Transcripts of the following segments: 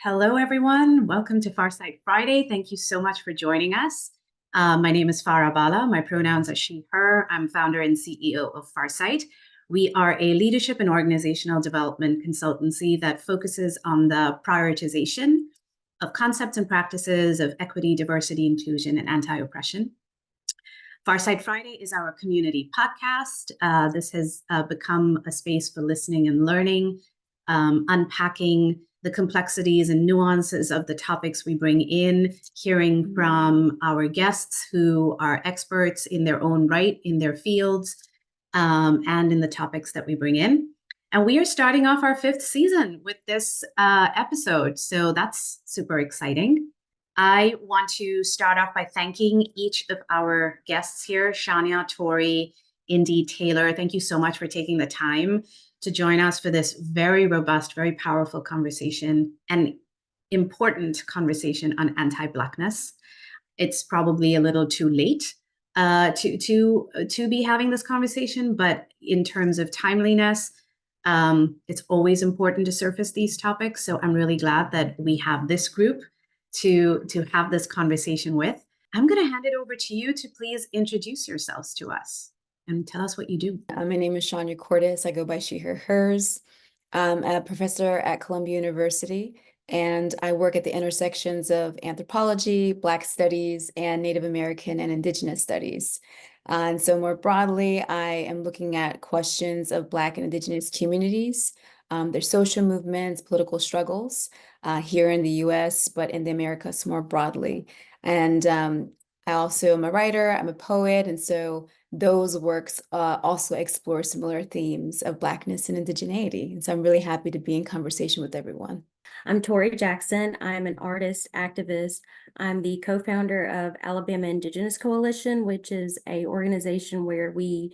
Hello, everyone. Welcome to FARSIGHT Friday. Thank you so much for joining us. My name is Farah Bala. My pronouns are she, her. I'm founder and CEO of FARSIGHT. We are a leadership and organizational development consultancy that focuses on the prioritization of concepts and practices of equity, diversity, inclusion, and anti-oppression. FARSIGHT Friday is our community podcast. This has become a space for listening and learning, unpacking the complexities and nuances of the topics we bring in, hearing from our guests who are experts in their own right, in their fields, and in the topics that we bring in. And we are starting off our 5th season with this episode, so that's super exciting. I want to start off by thanking each of our guests here, Shanya, Tori, Indy, Taylor. Thank you so much for taking the time to join us for this very robust, very powerful conversation and important conversation on anti-Blackness. It's probably a little too late to be having this conversation, but in terms of timeliness, it's always important to surface these topics. So I'm really glad that we have this group to have this conversation with. I'm going to hand it over to you to please introduce yourselves to us and tell us what you do. My name is Shanya Cordis. I go by she, her, hers. I'm a professor at Columbia University, and I work at the intersections of anthropology, Black studies, and Native American and Indigenous studies. And so more broadly, I am looking at questions of Black and Indigenous communities, their social movements, political struggles here in the US, but in the Americas more broadly. And I also am a writer, I'm a poet, and so those works also explore similar themes of Blackness and indigeneity. And so I'm really happy to be in conversation with everyone. I'm Tori Jackson. I'm an artist, activist. I'm the co-founder of Alabama Indigenous Coalition, which is an organization where we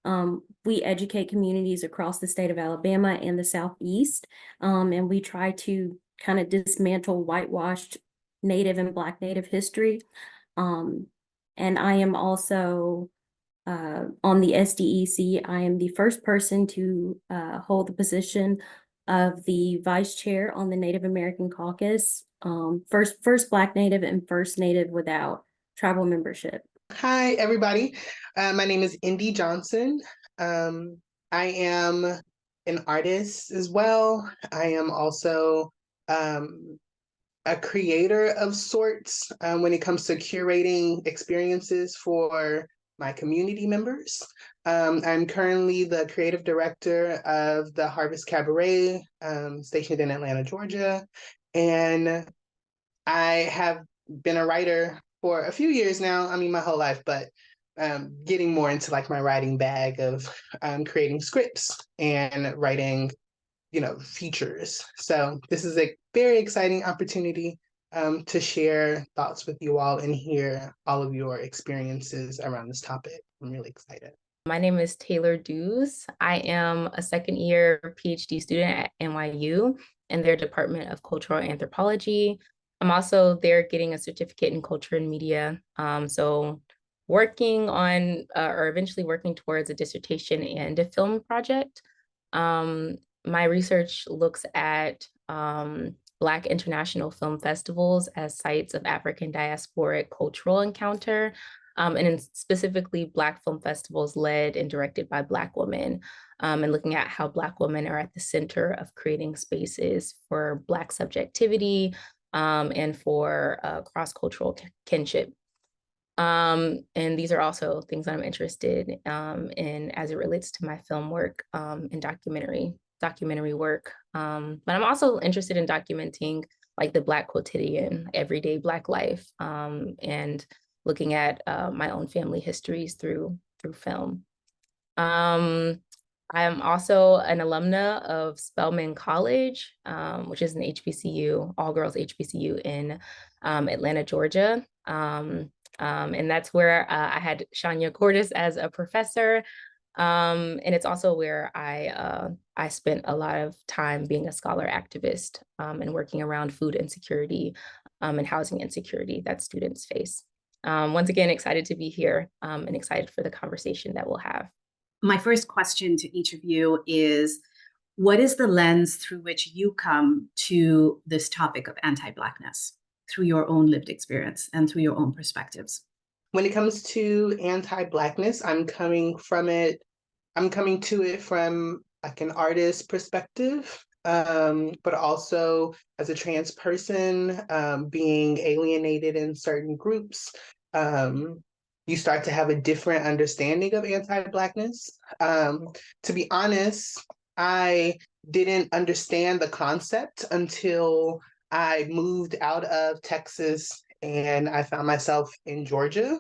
educate communities across the state of Alabama and the Southeast. And we try to kind of dismantle whitewashed Native and Black Native history. And I am also on the SDEC. I am the first person to hold the position of the vice chair on the Native American Caucus, first Black Native and first Native without tribal membership. Hi, everybody. My name is Indy Johnson. I am an artist as well. I am also a creator of sorts when it comes to curating experiences for my community members. I'm currently the creative director of the Harvest Cabaret, stationed in Atlanta, Georgia. And I have been a writer for a few years now, my whole life, but getting more into like my writing bag of creating scripts and writing, features. So this is a very exciting opportunity to share thoughts with you all and hear all of your experiences around this topic. I'm really excited. My name is Taylor Dews. I am a second-year PhD student at NYU in their Department of Cultural Anthropology. I'm also there getting a certificate in culture and media. So working on, or eventually working towards a dissertation and a film project. My research looks at Black international film festivals as sites of African diasporic cultural encounter, and specifically Black film festivals led and directed by Black women, and looking at how Black women are at the center of creating spaces for Black subjectivity and for cross-cultural kinship. And these are also things that I'm interested in as it relates to my film work and documentary work. But I'm also interested in documenting like the Black quotidian, everyday Black life, and looking at my own family histories through film. I am also an alumna of Spelman College, which is an HBCU, all-girls HBCU in Atlanta, Georgia. And that's where I had Shanya Cordis as a professor. And it's also where I spent a lot of time being a scholar activist and working around food insecurity and housing insecurity that students face. Once again, excited to be here and excited for the conversation that we'll have. My first question to each of you is, what is the lens through which you come to this topic of anti-Blackness through your own lived experience and through your own perspectives? When it comes to anti-Blackness, I'm coming to it from like an artist perspective, but also as a trans person, being alienated in certain groups, you start to have a different understanding of anti-Blackness. To be honest, I didn't understand the concept until I moved out of Texas and I found myself in Georgia.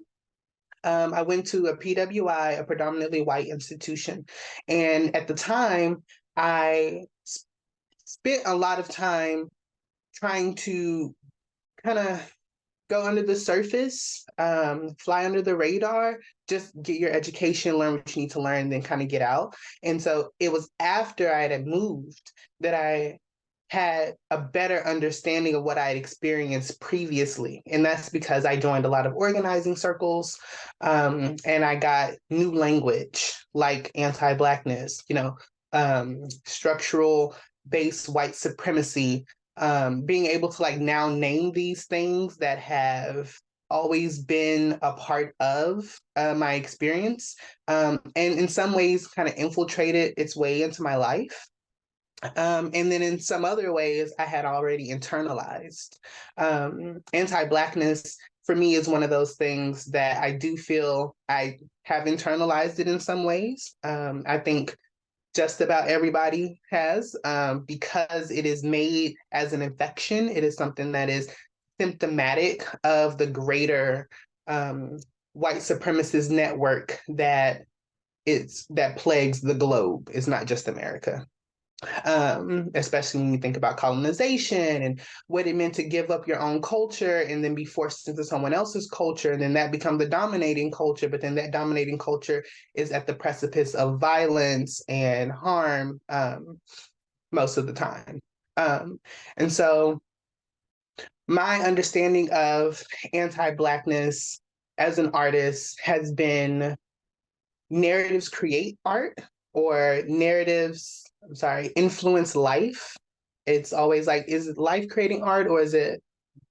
I went to a PWI, a predominantly white institution. And at the time, I spent a lot of time trying to kind of go under the surface, fly under the radar, just get your education, learn what you need to learn, then kind of get out. And so it was after I had moved that I had a better understanding of what I had experienced previously. And that's because I joined a lot of organizing circles, and I got new language like anti-Blackness, structural based white supremacy, being able to like now name these things that have always been a part of my experience, and in some ways kind of infiltrated its way into my life. And then in some other ways, I had already internalized. Anti-Blackness for me is one of those things that I do feel I have internalized it in some ways. I think just about everybody has, because it is made as an infection. It is something that is symptomatic of the greater white supremacist network that plagues the globe. It's not just America. Especially when you think about colonization and what it meant to give up your own culture and then be forced into someone else's culture, and then that becomes the dominating culture, but then that dominating culture is at the precipice of violence and harm most of the time. And so my understanding of anti-Blackness as an artist has been narratives create art, or narratives influence life. It's always like, is it life creating art, or is it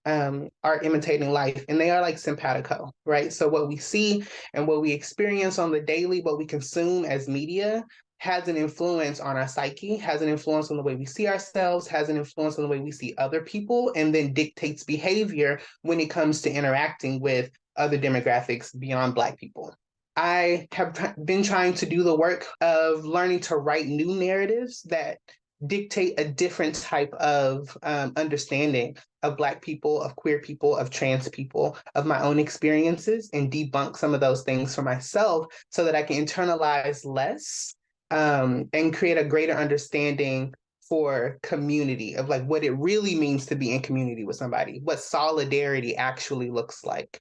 art imitating life? And they are like simpatico, right? So what we see and what we experience on the daily, what we consume as media, has an influence on our psyche, has an influence on the way we see ourselves, has an influence on the way we see other people, and then dictates behavior when it comes to interacting with other demographics beyond Black people. I have been trying to do the work of learning to write new narratives that dictate a different type of understanding of Black people, of queer people, of trans people, of my own experiences, and debunk some of those things for myself so that I can internalize less, and create a greater understanding for community, of like what it really means to be in community with somebody, what solidarity actually looks like,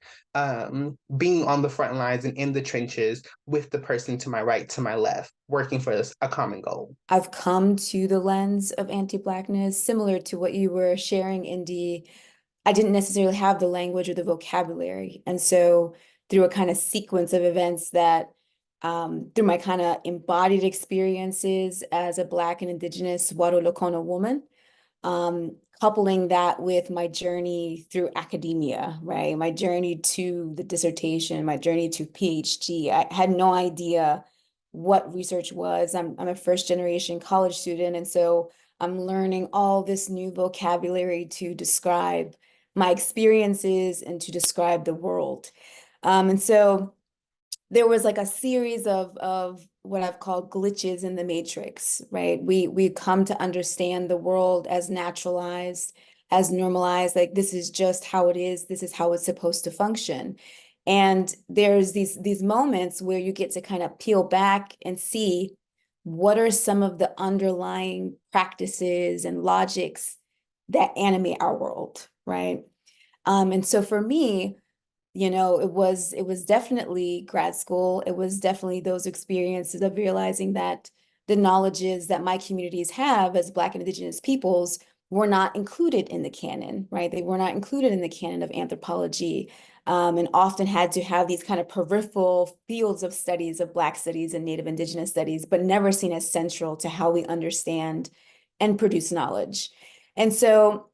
being on the front lines and in the trenches with the person to my right, to my left, working for a common goal. I've come to the lens of anti-Blackness similar to what you were sharing, Indy. I didn't necessarily have the language or the vocabulary. And so through a kind of sequence of events that through my kind of embodied experiences as a Black and Indigenous Warolokona woman, coupling that with my journey through academia, right? My journey to the dissertation, my journey to PhD. I had no idea what research was. I'm a first generation college student, and so I'm learning all this new vocabulary to describe my experiences and to describe the world. And so there was like a series of what I've called glitches in the matrix, right? We come to understand the world as naturalized, as normalized, like this is just how it is, this is how it's supposed to function. And there's these moments where you get to kind of peel back and see what are some of the underlying practices and logics that animate our world, right? And so for me, it was definitely grad school. It was definitely those experiences of realizing that the knowledges that my communities have as Black and Indigenous peoples were not included in the canon, right? They were not included in the canon of anthropology, and often had to have these kind of peripheral fields of studies of Black studies and Native Indigenous studies, but never seen as central to how we understand and produce knowledge. And so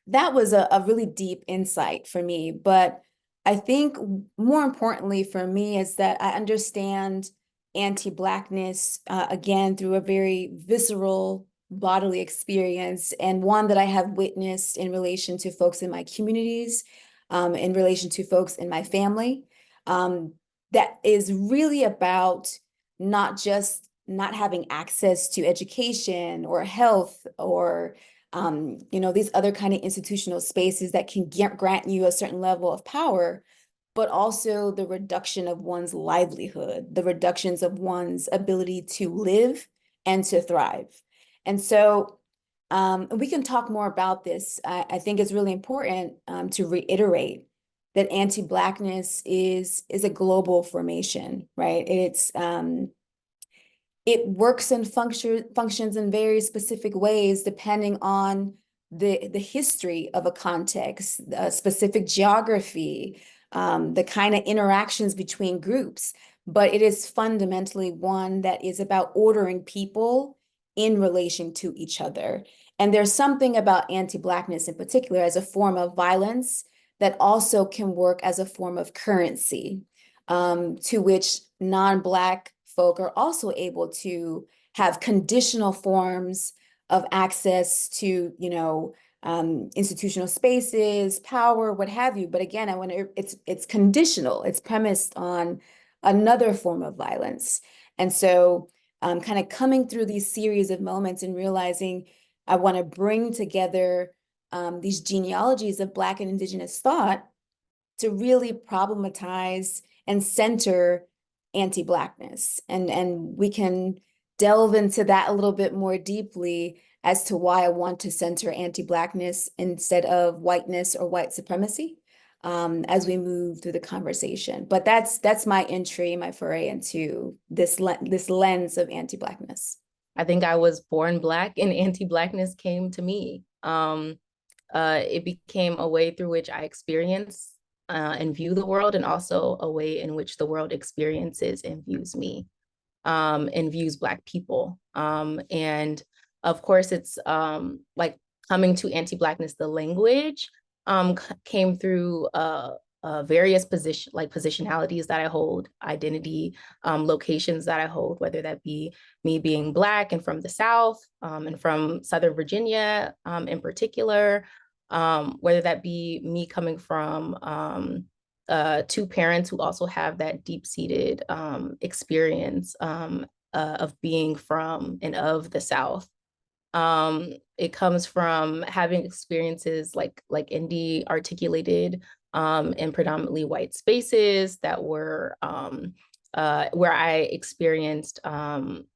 that was a really deep insight for me. But I think more importantly for me is that I understand anti-Blackness, again, through a very visceral bodily experience, and one that I have witnessed in relation to folks in my communities, in relation to folks in my family, that is really about not just not having access to education or health or these other kind of institutional spaces that can grant you a certain level of power, but also the reduction of one's livelihood, the reductions of one's ability to live and to thrive. And so we can talk more about this. I think it's really important to reiterate that anti-Blackness is a global formation, right? It works and functions in very specific ways depending on the history of a context, a specific geography, the kind of interactions between groups. But it is fundamentally one that is about ordering people in relation to each other. And there's something about anti-Blackness in particular as a form of violence that also can work as a form of currency, to which non-Black folk are also able to have conditional forms of access to, institutional spaces, power, what have you. But again, it's conditional. It's premised on another form of violence. And so kind of coming through these series of moments and realizing I want to bring together these genealogies of Black and Indigenous thought to really problematize and center anti-Blackness. And we can delve into that a little bit more deeply as to why I want to center anti-Blackness instead of whiteness or white supremacy as we move through the conversation. But that's my entry, my foray into this lens of anti-Blackness. I think I was born Black and anti-Blackness came to me. It became a way through which I experience and view the world, and also a way in which the world experiences and views me, and views Black people. And of course, it's like coming to anti-Blackness, the language came through various positionalities that I hold, identity, locations that I hold, whether that be me being Black and from the South, and from Southern Virginia in particular, whether that be me coming from two parents who also have that deep-seated experience of being from and of the South. It comes from having experiences like Indy articulated in predominantly white spaces that were where I experienced very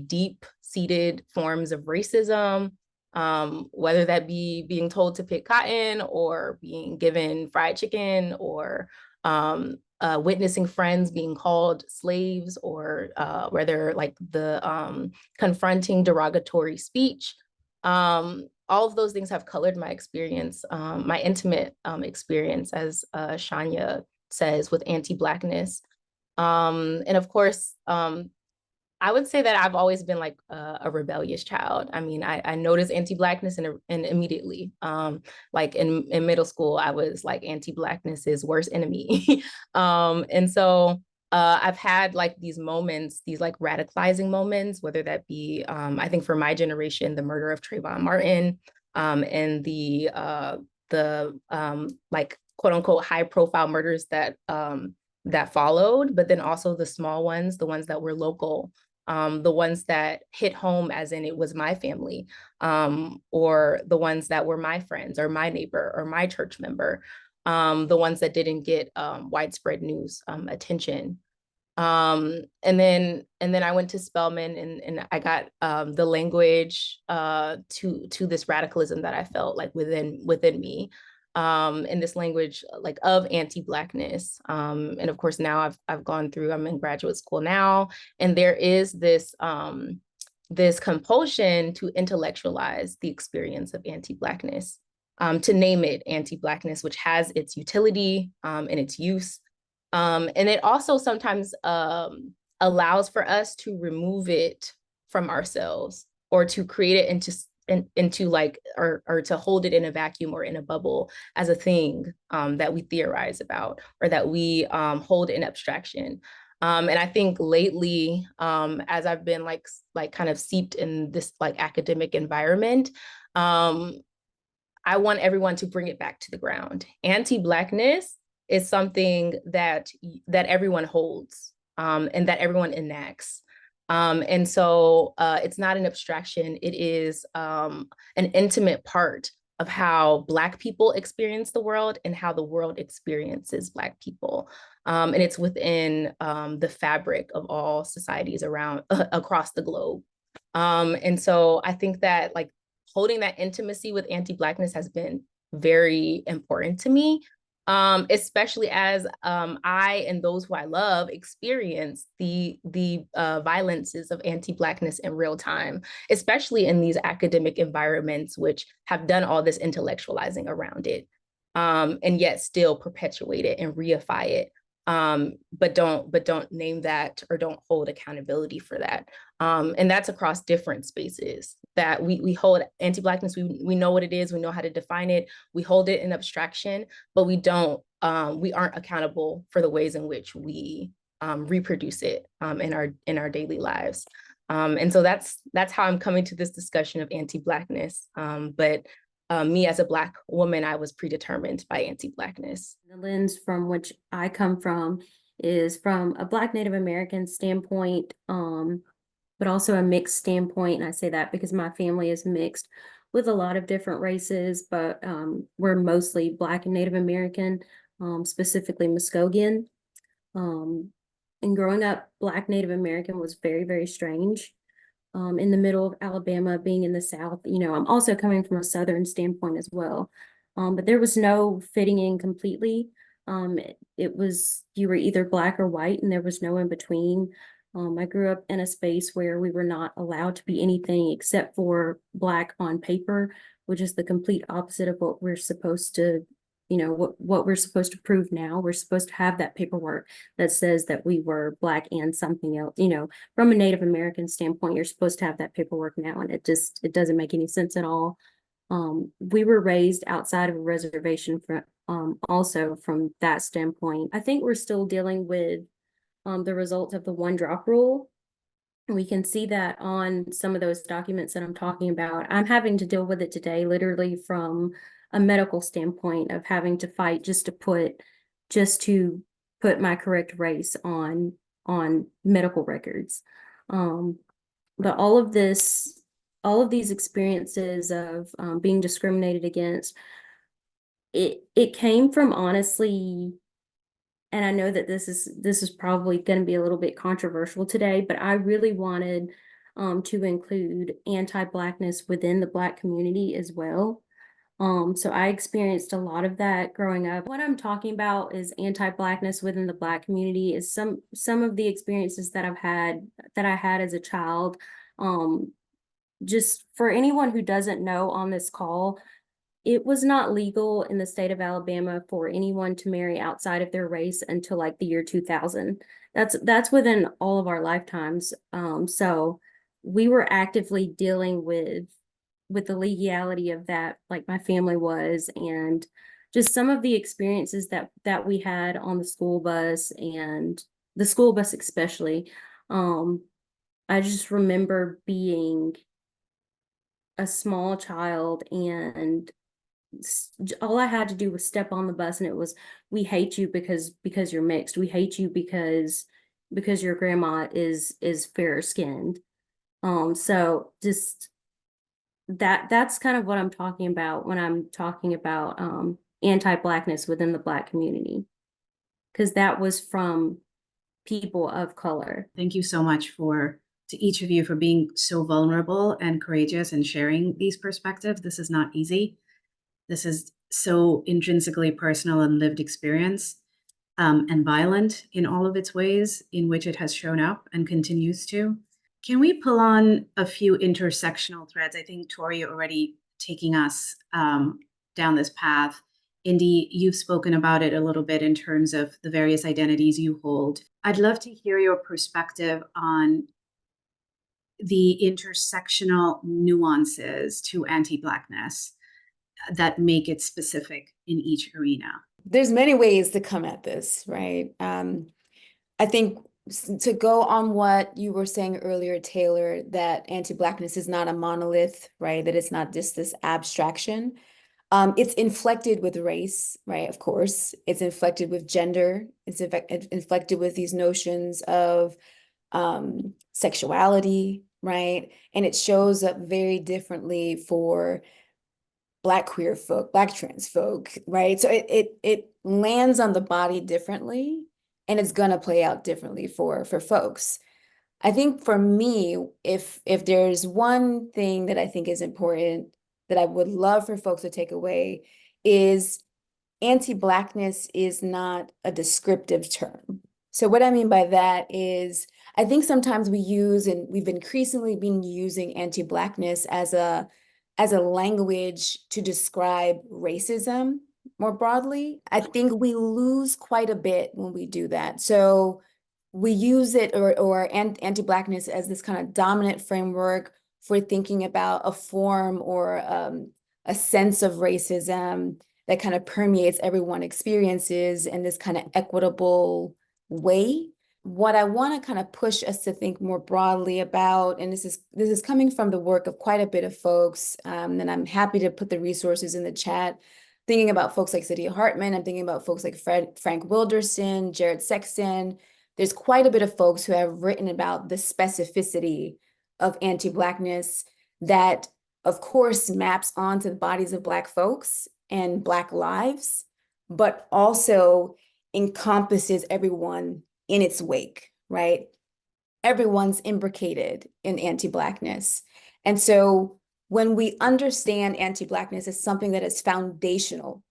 deep-seated forms of racism, whether that be being told to pick cotton or being given fried chicken, or witnessing friends being called slaves, or whether like the confronting derogatory speech. All of those things have colored my experience, my intimate experience, as Shanya says, with anti-Blackness. And of course, I would say that I've always been like a rebellious child. I mean, I noticed anti-Blackness and immediately, like in middle school, I was like, anti-Blackness is worst enemy. And so I've had like these moments, these like radicalizing moments, whether that be, I think for my generation, the murder of Trayvon Martin, and the like quote unquote high profile murders that that followed, but then also the small ones, the ones that were local, the ones that hit home as in it was my family, or the ones that were my friends or my neighbor or my church member, the ones that didn't get widespread news attention. And then I went to Spelman, and I got the language to this radicalism that I felt like within me, in this language like of anti-Blackness. And of course now I'm in graduate school now, and there is this this compulsion to intellectualize the experience of anti-Blackness, to name it anti-Blackness, which has its utility and its use. And it also sometimes allows for us to remove it from ourselves, or to create it into like, or to hold it in a vacuum or in a bubble as a thing that we theorize about, or that we hold in abstraction. And I think lately, as I've been like kind of seeped in this like academic environment, I want everyone to bring it back to the ground. Anti-Blackness is something that everyone holds, and that everyone enacts. And so it's not an abstraction. It is an intimate part of how Black people experience the world and how the world experiences Black people. And it's within the fabric of all societies across the globe. And so I think that like holding that intimacy with anti-Blackness has been very important to me, especially as I and those who I love experience the violences of anti-Blackness in real time, especially in these academic environments, which have done all this intellectualizing around it, and yet still perpetuate it and reify it. But don't name that, or don't hold accountability for that. And that's across different spaces that we hold anti-Blackness. We know what it is, we know how to define it, we hold it in abstraction, but we aren't accountable for the ways in which we reproduce it in our daily lives. And so that's how I'm coming to this discussion of anti-Blackness. But me as a Black woman, I was predetermined by anti-Blackness. The lens from which I come from is from a Black Native American standpoint, but also a mixed standpoint. And I say that because my family is mixed with a lot of different races, but we're mostly Black and Native American, specifically Muskogean. And growing up Black Native American was very, very strange. In the middle of Alabama, being in the South, I'm also coming from a Southern standpoint as well. But there was no fitting in completely. It was, you were either Black or white, and there was no in between. I grew up in a space where we were not allowed to be anything except for Black on paper, which is the complete opposite of what we're supposed to, what we're supposed to prove now. We're supposed to have that paperwork that says that we were Black and something else. From a Native American standpoint, you're supposed to have that paperwork now, and it doesn't make any sense at all. We were raised outside of a reservation also from that standpoint. I think we're still dealing with the results of the one drop rule. We can see that on some of those documents that I'm talking about. I'm having to deal with it today, literally from a medical standpoint, of having to fight just to put my correct race on medical records. But all of these experiences of being discriminated against, it came from, honestly, and I know that this is probably going to be a little bit controversial today, but I really wanted to include anti-Blackness within the Black community as well. So I experienced a lot of that growing up. What I'm talking about is anti-Blackness within the Black community is some of the experiences that I had as a child. Just for anyone who doesn't know on this call, it was not legal in the state of Alabama for anyone to marry outside of their race until like the year 2000. That's within all of our lifetimes. So we were actively dealing with the legality of that, like my family was, and just some of the experiences that we had on the school bus, and the school bus especially. I just remember being a small child, and all I had to do was step on the bus, and it was, we hate you because you're mixed. We hate you because your grandma is fairer skinned. So just that's kind of what I'm talking about when I'm talking about anti-Blackness within the Black community, because that was from people of color. Thank you so much to each of you for being so vulnerable and courageous and sharing these perspectives. This is not easy. This is so intrinsically personal and lived experience, and violent in all of its ways in which it has shown up and continues to. Can we pull on a few intersectional threads? I think Tori already taking us down this path. Indy, you've spoken about it a little bit in terms of the various identities you hold. I'd love to hear your perspective on the intersectional nuances to anti-Blackness that make it specific in each arena. There's many ways to come at this, right? I think to go on what you were saying earlier, Taylor, that anti-Blackness is not a monolith, right? That it's not just this abstraction. It's inflected with race, right? Of course, it's inflected with gender. It's inflected with these notions of sexuality, right? And it shows up very differently for Black queer folk, Black trans folk, right? So it lands on the body differently, and it's gonna play out differently for folks. I think for me, if there's one thing that I think is important that I would love for folks to take away is anti-Blackness is not a descriptive term. So what I mean by that is I think sometimes we use, and we've increasingly been using anti-Blackness as a language to describe racism more broadly. I think we lose quite a bit when we do that. So we use it or anti-Blackness as this kind of dominant framework for thinking about a form or a sense of racism that kind of permeates everyone's experiences in this kind of equitable way. What I want to kind of push us to think more broadly about, and this is coming from the work of quite a bit of folks, and I'm happy to put the resources in the chat, thinking about folks like Saidiya Hartman, I'm thinking about folks like Frank Wilderson, Jared Sexton. There's quite a bit of folks who have written about the specificity of anti-Blackness that, of course, maps onto the bodies of Black folks and Black lives, but also encompasses everyone in its wake, right? Everyone's imbricated in anti-Blackness. And so when we understand anti-Blackness as something that is foundational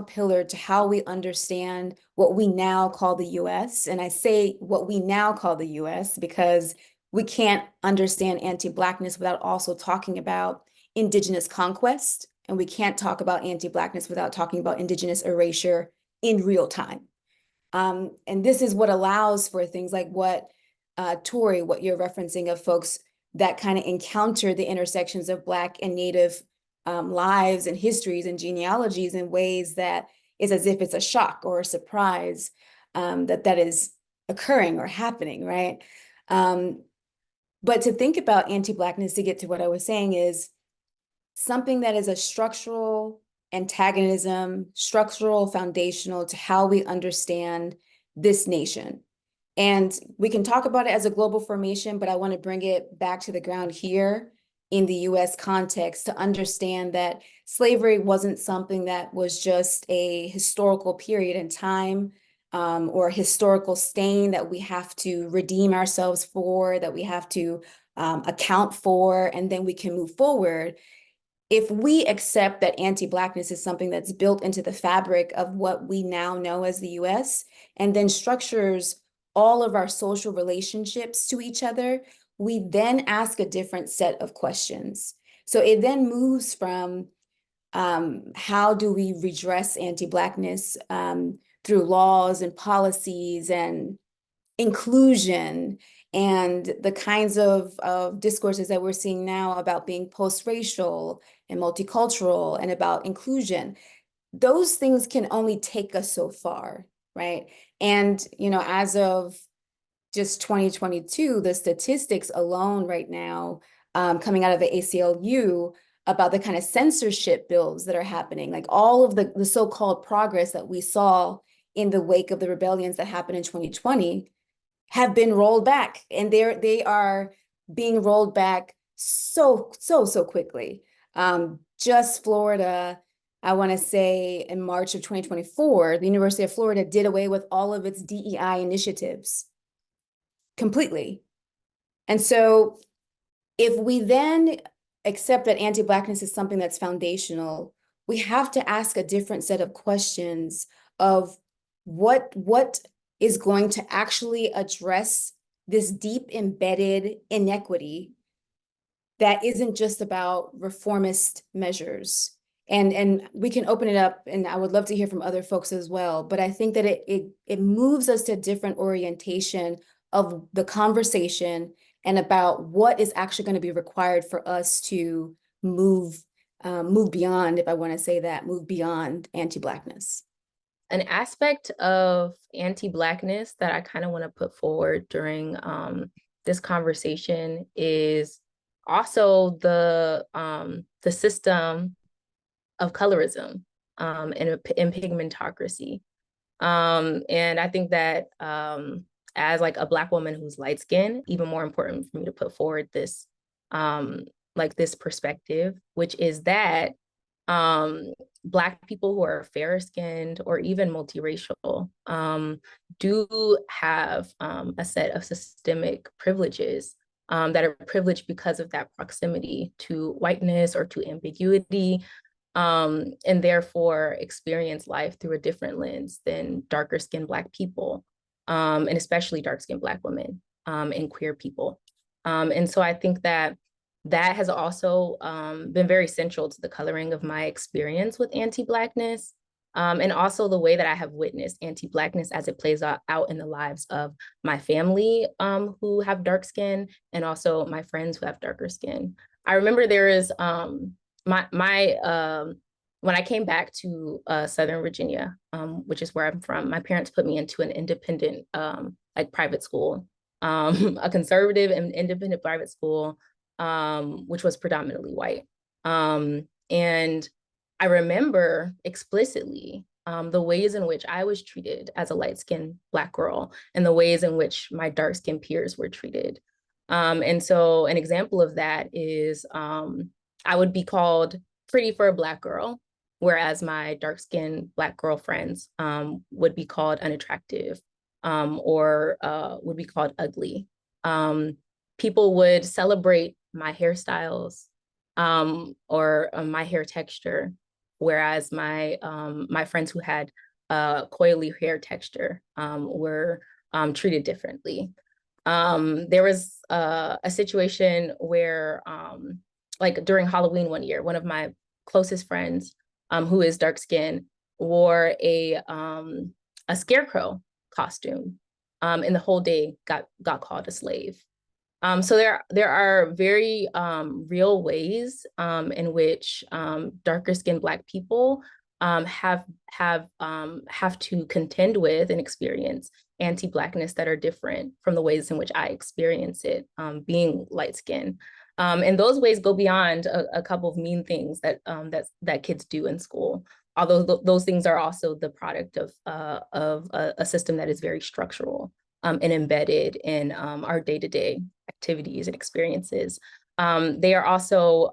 pillar to how we understand what we now call the US. And I say what we now call the US because we can't understand anti-Blackness without also talking about Indigenous conquest. And we can't talk about anti-Blackness without talking about Indigenous erasure in real time. And this is what allows for things like what, Tori, what you're referencing of folks that kind of encounter the intersections of Black and Native lives and histories and genealogies in ways that is as if it's a shock or a surprise that is occurring or happening, right? But to think about anti-Blackness, to get to what I was saying, is something that is a structural antagonism, structural, foundational to how we understand this nation. And we can talk about it as a global formation, but I want to bring it back to the ground here in the US context to understand that slavery wasn't something that was just a historical period in time or a historical stain that we have to redeem ourselves for, that we have to account for, and then we can move forward. If we accept that anti-Blackness is something that's built into the fabric of what we now know as the US, and then structures all of our social relationships to each other, we then ask a different set of questions. So it then moves from how do we redress anti-Blackness through laws and policies and inclusion and the kinds of discourses that we're seeing now about being post-racial and multicultural and about inclusion. Those things can only take us so far, right? And, you know, as of just 2022, the statistics alone right now coming out of the ACLU about the kind of censorship bills that are happening, like all of the so-called progress that we saw in the wake of the rebellions that happened in 2020 have been rolled back, and they are being rolled back so quickly. Just Florida, I want to say in March of 2024, the University of Florida did away with all of its DEI initiatives completely. And so if we then accept that anti-Blackness is something that's foundational, we have to ask a different set of questions of what is going to actually address this deep embedded inequity that isn't just about reformist measures. And we can open it up, and I would love to hear from other folks as well. But I think that it moves us to a different orientation of the conversation and about what is actually going to be required for us to move beyond, if I want to say that, move beyond anti-Blackness. An aspect of anti-Blackness that I kind of want to put forward during this conversation is also the system of colorism and pigmentocracy. And I think that as like a Black woman who's light skinned, even more important for me to put forward this like this perspective, which is that Black people who are fairer skinned or even multiracial do have a set of systemic privileges that are privileged because of that proximity to whiteness or to ambiguity, and therefore experience life through a different lens than darker skinned Black people, and especially dark skinned Black women and queer people. And so I think that that has also been very central to the coloring of my experience with anti-Blackness, and also the way that I have witnessed anti-Blackness as it plays out in the lives of my family who have dark skin, and also my friends who have darker skin. I remember there is when I came back to Southern Virginia, which is where I'm from, my parents put me into an independent like private school, a conservative and independent private school, which was predominantly white. And I remember explicitly the ways in which I was treated as a light-skinned Black girl and the ways in which my dark-skinned peers were treated. And so an example of that is I would be called pretty for a Black girl, whereas my dark-skinned Black girlfriends would be called unattractive or would be called ugly. People would celebrate my hairstyles or my hair texture, whereas my my friends who had coily hair texture were treated differently. There was a situation where like during Halloween one year, one of my closest friends who is dark skinned wore a scarecrow costume, and the whole day got called a slave. So there are very real ways in which darker skinned Black people have to contend with and experience anti-Blackness that are different from the ways in which I experience it being light skinned. And those ways go beyond a couple of mean things that kids do in school. Although those things are also the product of a system that is very structural and embedded in our day-to-day activities and experiences. They are also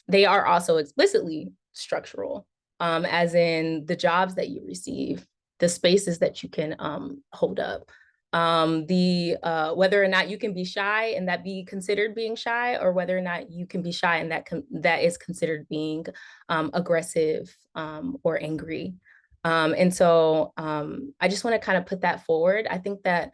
explicitly structural, as in the jobs that you receive, the spaces that you can hold up, whether or not you can be shy and that be considered being shy, or whether or not you can be shy and that is considered being aggressive or angry. And so I just want to kind of put that forward. I think that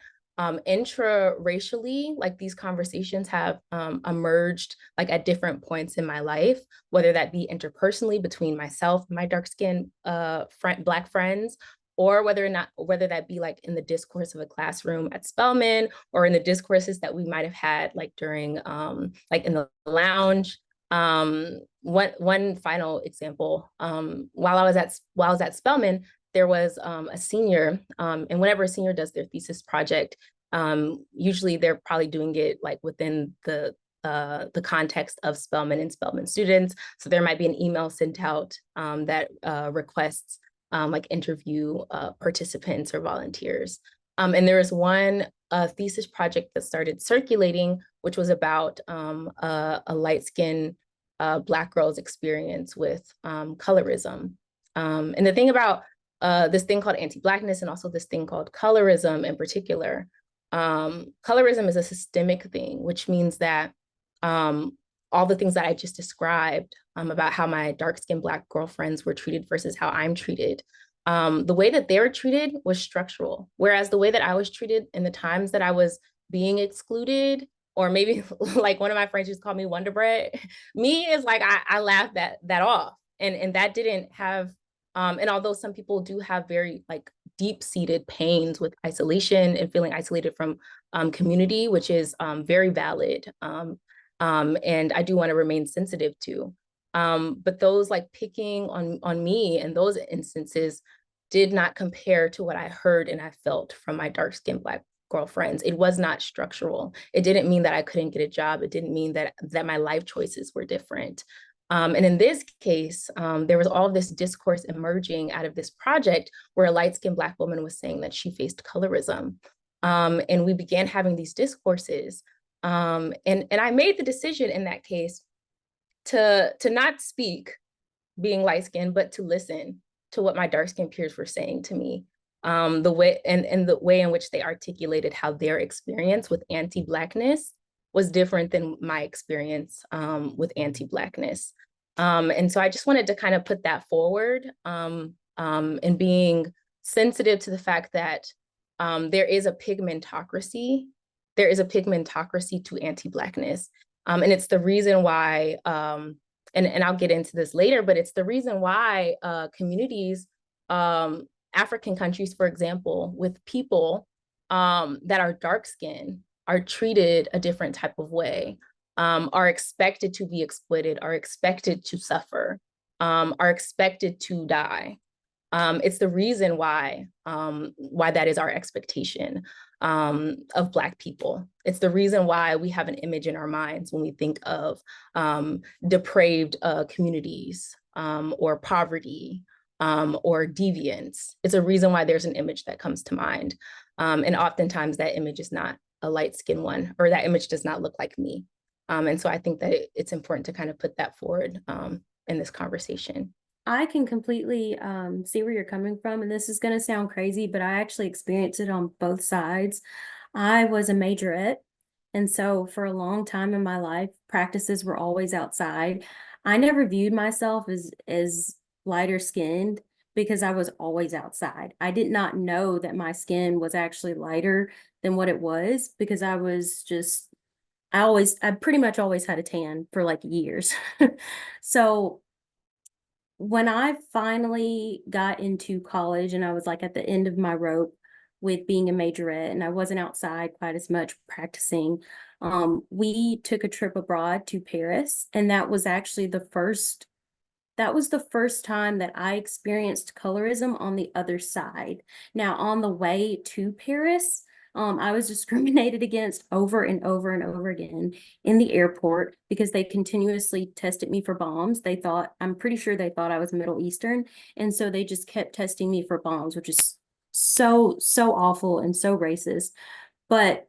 intra-racially, like these conversations have emerged like at different points in my life, whether that be interpersonally between myself and my dark-skinned Black friends, or whether that be like in the discourse of a classroom at Spelman, or in the discourses that we might have had like during like in the lounge. One final example, while I was at Spelman, there was a senior, and whenever a senior does their thesis project, usually they're probably doing it like within the context of Spelman and Spelman students. So there might be an email sent out that requests like interview participants or volunteers. And there was one thesis project that started circulating, which was about a light-skinned Black girl's experience with colorism. And the thing about this thing called anti-Blackness and also this thing called colorism in particular, colorism is a systemic thing, which means that all the things that I just described about how my dark-skinned Black girlfriends were treated versus how I'm treated, the way that they were treated was structural, whereas the way that I was treated in the times that I was being excluded, or maybe like one of my friends just called me Wonder Bread. Me is like, I laughed that off. And that didn't have, and although some people do have very like deep-seated pains with isolation and feeling isolated from community, which is very valid. And I do want to remain sensitive to. But those like picking on me and those instances did not compare to what I heard and I felt from my dark-skinned Black girlfriends. It was not structural. It didn't mean that I couldn't get a job. It didn't mean that my life choices were different. And in this case, there was all this discourse emerging out of this project where a light-skinned Black woman was saying that she faced colorism. And we began having these discourses. And I made the decision in that case to not speak being light-skinned, but to listen to what my dark-skinned peers were saying to me. The way and the way in which they articulated how their experience with anti-Blackness was different than my experience with anti-Blackness. And so I just wanted to kind of put that forward, and being sensitive to the fact that there is a pigmentocracy. There is a pigmentocracy to anti-Blackness. And it's the reason why, and I'll get into this later, but it's the reason why communities, African countries, for example, with people that are dark-skinned are treated a different type of way, are expected to be exploited, are expected to suffer, are expected to die. It's the reason why that is our expectation of Black people. It's the reason why we have an image in our minds when we think of depraved communities or poverty or deviance. It's a reason why there's an image that comes to mind. And oftentimes that image is not a light-skinned one, or that image does not look like me. And so I think that it's important to kind of put that forward in this conversation. I can completely see where you're coming from, and this is going to sound crazy, but I actually experienced it on both sides. I was a majorette, and so for a long time in my life, practices were always outside. I never viewed myself as lighter skinned because I was always outside. I did not know that my skin was actually lighter than what it was because I was just, I pretty much always had a tan for like years. So when I finally got into college and I was like at the end of my rope with being a majorette and I wasn't outside quite as much practicing, we took a trip abroad to Paris, and that was actually the first time that I experienced colorism on the other side. Now, on the way to Paris, I was discriminated against over and over and over again in the airport because they continuously tested me for bombs. I'm pretty sure they thought I was Middle Eastern. And so they just kept testing me for bombs, which is so awful and so racist. But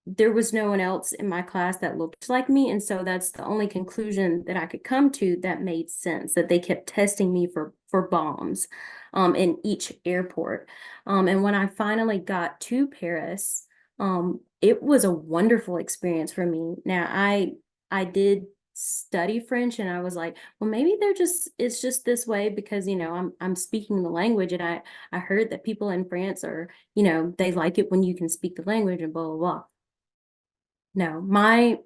there was no one else in my class that looked like me. And so that's the only conclusion that I could come to that made sense, that they kept testing me for bombs in each airport. And when I finally got to Paris, it was a wonderful experience for me. Now, I did study French, and I was like, well, maybe it's just this way because, I'm speaking the language, and I heard that people in France are, they like it when you can speak the language and blah, blah, blah. No, I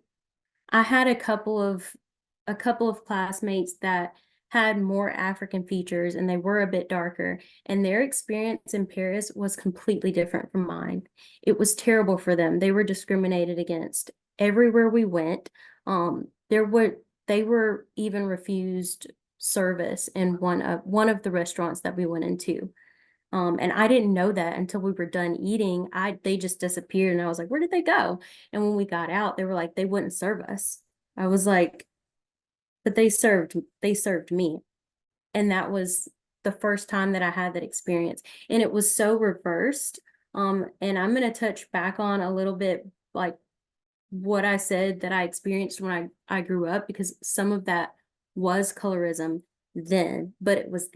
had a couple of classmates that had more African features, and they were a bit darker, and their experience in Paris was completely different from mine. It was terrible for them. They were discriminated against everywhere we went. They were even refused service in one of the restaurants that we went into. And I didn't know that until we were done eating. They just disappeared, and I was like, where did they go? And when we got out, they were like, they wouldn't serve us. I was like, but they served me. And that was the first time that I had that experience. And it was so reversed. And I'm going to touch back on a little bit like what I said that I experienced when I grew up, because some of that was colorism then, but it was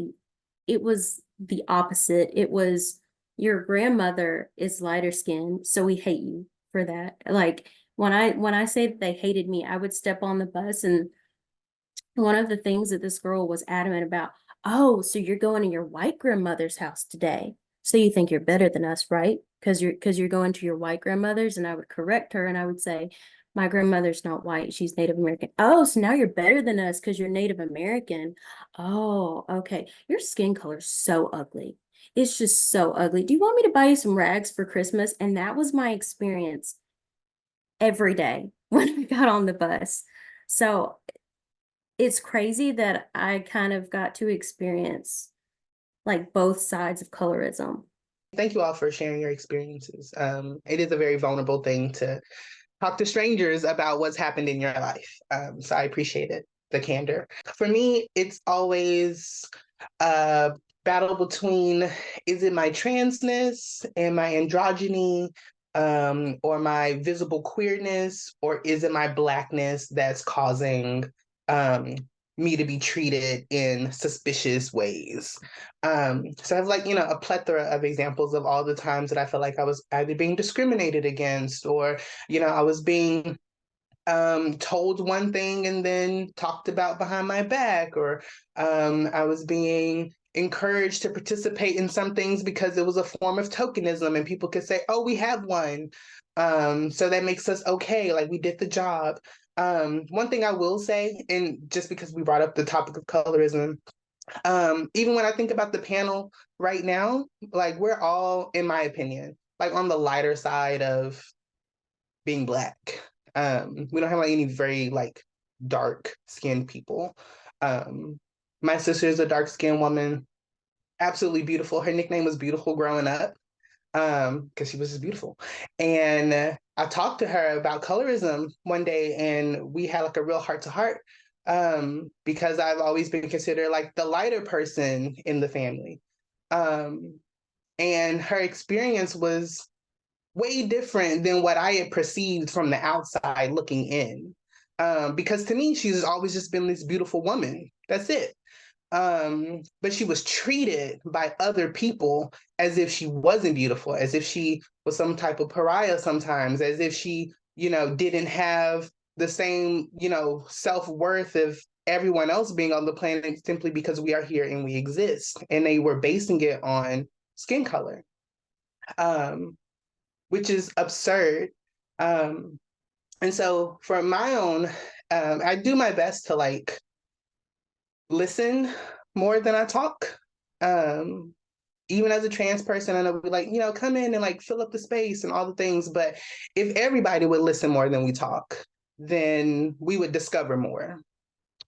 the opposite. It was, your grandmother is lighter skinned, so we hate you for that. Like when I say that they hated me, I would step on the bus, and one of the things that this girl was adamant about, oh, so you're going to your white grandmother's house today, so you think you're better than us, right? because you're going to your white grandmothers, and I would correct her and I would say, my grandmother's not white, she's Native American. Oh, so now you're better than us because you're Native American. Oh, okay. Your skin color's so ugly. It's just so ugly. Do you want me to buy you some rags for Christmas? And that was my experience every day when I got on the bus. So it's crazy that I kind of got to experience like both sides of colorism. Thank you all for sharing your experiences. It is a very vulnerable thing to talk to strangers about what's happened in your life. So I appreciate it, the candor. For me, it's always a battle between, is it my transness and my androgyny, or my visible queerness, or is it my Blackness that's causing me to be treated in suspicious ways? So I have like, a plethora of examples of all the times that I felt like I was either being discriminated against, or, I was being told one thing and then talked about behind my back, or I was being encouraged to participate in some things because it was a form of tokenism and people could say, oh, we have one. So that makes us okay, like we did the job. One thing I will say, and just because we brought up the topic of colorism, even when I think about the panel right now, like we're all, in my opinion, like on the lighter side of being Black. We don't have like any very like dark skinned people. My sister is a dark skinned woman, absolutely beautiful. Her nickname was Beautiful growing up, because she was just beautiful. And I talked to her about colorism one day, and we had like a real heart to heart, because I've always been considered like the lighter person in the family. And her experience was way different than what I had perceived from the outside looking in. Because to me, she's always just been this beautiful woman. That's it. But she was treated by other people as if she wasn't beautiful, as if she was some type of pariah sometimes, as if she, didn't have the same, self-worth of everyone else being on the planet simply because we are here and we exist. And they were basing it on skin color. Which is absurd. And so for my own, I do my best to like listen more than I talk. Even as a trans person, I know we like, come in and like fill up the space and all the things. But if everybody would listen more than we talk, then we would discover more,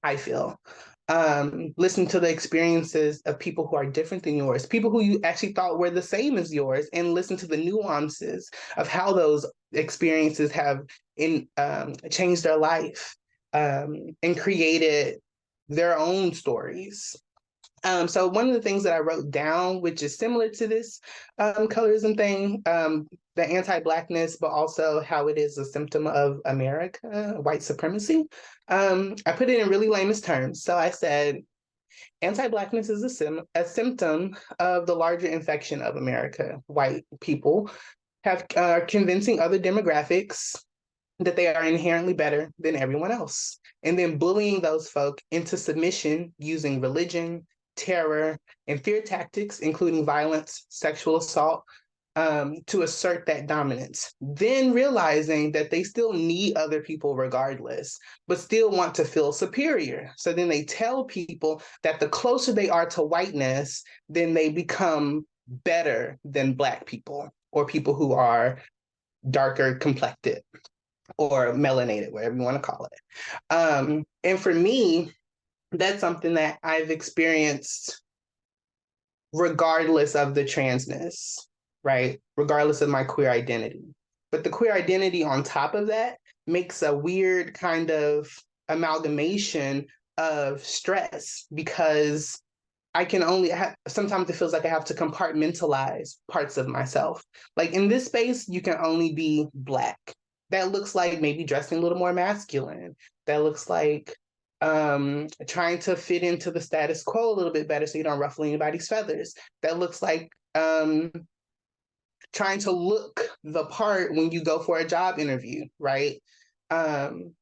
I feel. Listen to the experiences of people who are different than yours, people who you actually thought were the same as yours, and listen to the nuances of how those experiences have changed their life, and created their own stories. So one of the things that I wrote down, which is similar to this colorism thing, the anti-Blackness, but also how it is a symptom of America, white supremacy. I put it in really lamest terms. So I said, anti-Blackness is a symptom of the larger infection of America. White people have convincing other demographics that they are inherently better than everyone else, and then bullying those folk into submission using religion, terror, and fear tactics, including violence, sexual assault, to assert that dominance, then realizing that they still need other people regardless, but still want to feel superior. So then they tell people that the closer they are to whiteness, then they become better than Black people or people who are darker complected or melanated, whatever you want to call it. And for me, that's something that I've experienced regardless of the transness, right? Regardless of my queer identity. But the queer identity on top of that makes a weird kind of amalgamation of stress, because I can only sometimes it feels like I have to compartmentalize parts of myself. Like in this space, you can only be Black. That looks like maybe dressing a little more masculine. That looks like trying to fit into the status quo a little bit better so you don't ruffle anybody's feathers. That looks like trying to look the part when you go for a job interview, right? And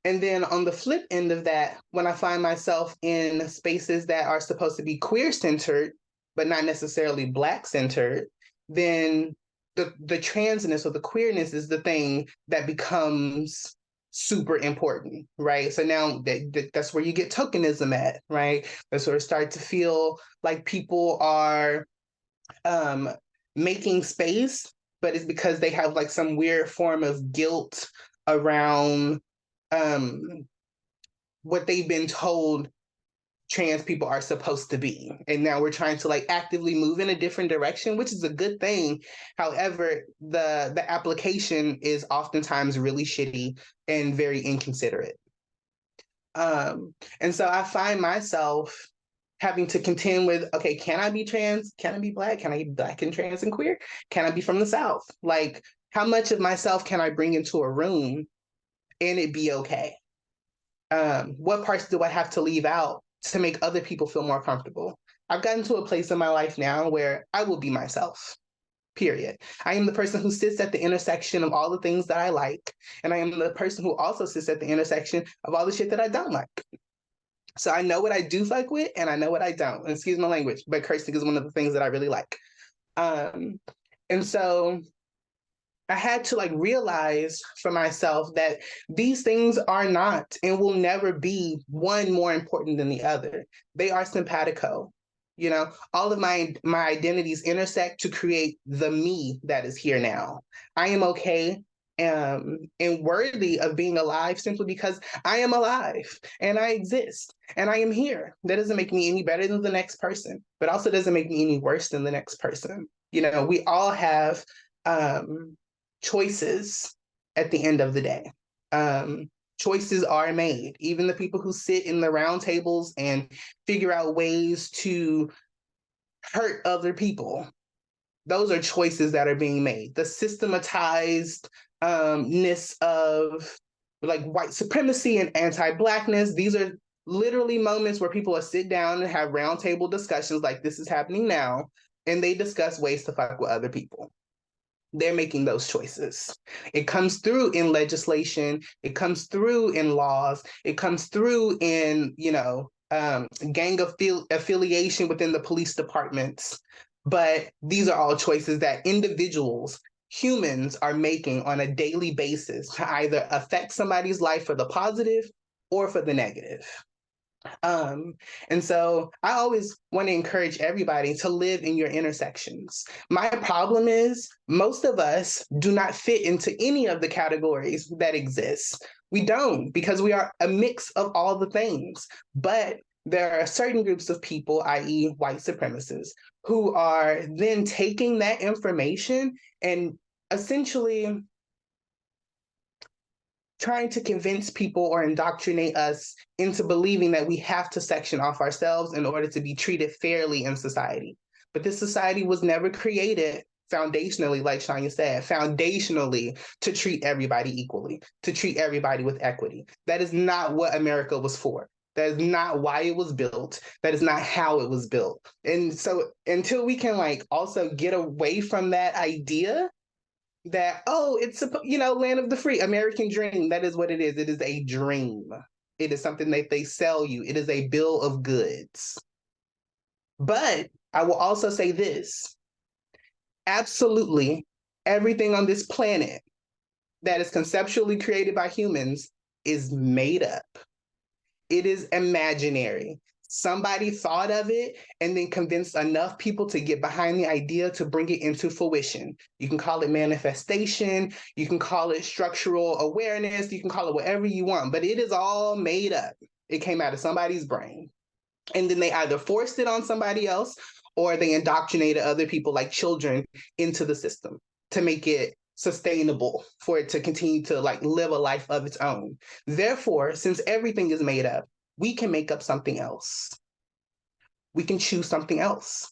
then on the flip end of that, when I find myself in spaces that are supposed to be queer-centered, but not necessarily Black-centered, then the transness or the queerness is the thing that becomes super important, right? So now that's where you get tokenism at, right? That's where it starts to feel like people are making space, but it's because they have like some weird form of guilt around what they've been told trans people are supposed to be. And now we're trying to like actively move in a different direction, which is a good thing. However, the application is oftentimes really shitty and very inconsiderate. And so I find myself having to contend with, okay, can I be trans? Can I be Black? Can I be Black and trans and queer? Can I be from the South? Like, how much of myself can I bring into a room and it be okay? What parts do I have to leave out to make other people feel more comfortable? I've gotten to a place in my life now where I will be myself, period. I am the person who sits at the intersection of all the things that I like, and I am the person who also sits at the intersection of all the shit that I don't like. So I know what I do fuck with, and I know what I don't. And excuse my language, but cursing is one of the things that I really like. And so I had to like realize for myself that these things are not and will never be one more important than the other. They are simpatico. You know, all of my identities intersect to create the me that is here now. I am okay and worthy of being alive simply because I am alive and I exist and I am here. That doesn't make me any better than the next person, but also doesn't make me any worse than the next person. You know, we all have choices at the end of the day. Choices are made. Even the people who sit in the round tables and figure out ways to hurt other people, those are choices that are being made. The systematized ness of like white supremacy and anti-Blackness, these are literally moments where people will sit down and have roundtable discussions like this is happening now, and they discuss ways to fuck with other people. They're making those choices. It comes through in legislation, it comes through in laws, it comes through in, you know, gang affiliation within the police departments. But these are all choices that individuals, humans, are making on a daily basis to either affect somebody's life for the positive or for the negative. And so I always want to encourage everybody to live in your intersections. My problem is most of us do not fit into any of the categories that exist. We don't, because we are a mix of all the things. But there are certain groups of people, i.e. white supremacists, who are then taking that information and essentially trying to convince people or indoctrinate us into believing that we have to section off ourselves in order to be treated fairly in society. But this society was never created foundationally, like Shanya said, foundationally to treat everybody equally, to treat everybody with equity. That is not what America was for. That is not why it was built. That is not how it was built. And so until we can like also get away from that idea that, oh, it's, you know, land of the free, American dream. That is what it is. It is a dream. It is something that they sell you. It is a bill of goods. But I will also say this. Absolutely everything on this planet that is conceptually created by humans is made up. It is imaginary. Somebody thought of it and then convinced enough people to get behind the idea to bring it into fruition. You can call it manifestation, you can call it structural awareness, you can call it whatever you want, but it is all made up. It came out of somebody's brain. And then they either forced it on somebody else or they indoctrinated other people like children into the system to make it sustainable for it to continue to like live a life of its own. Therefore, since everything is made up, we can make up something else. We can choose something else.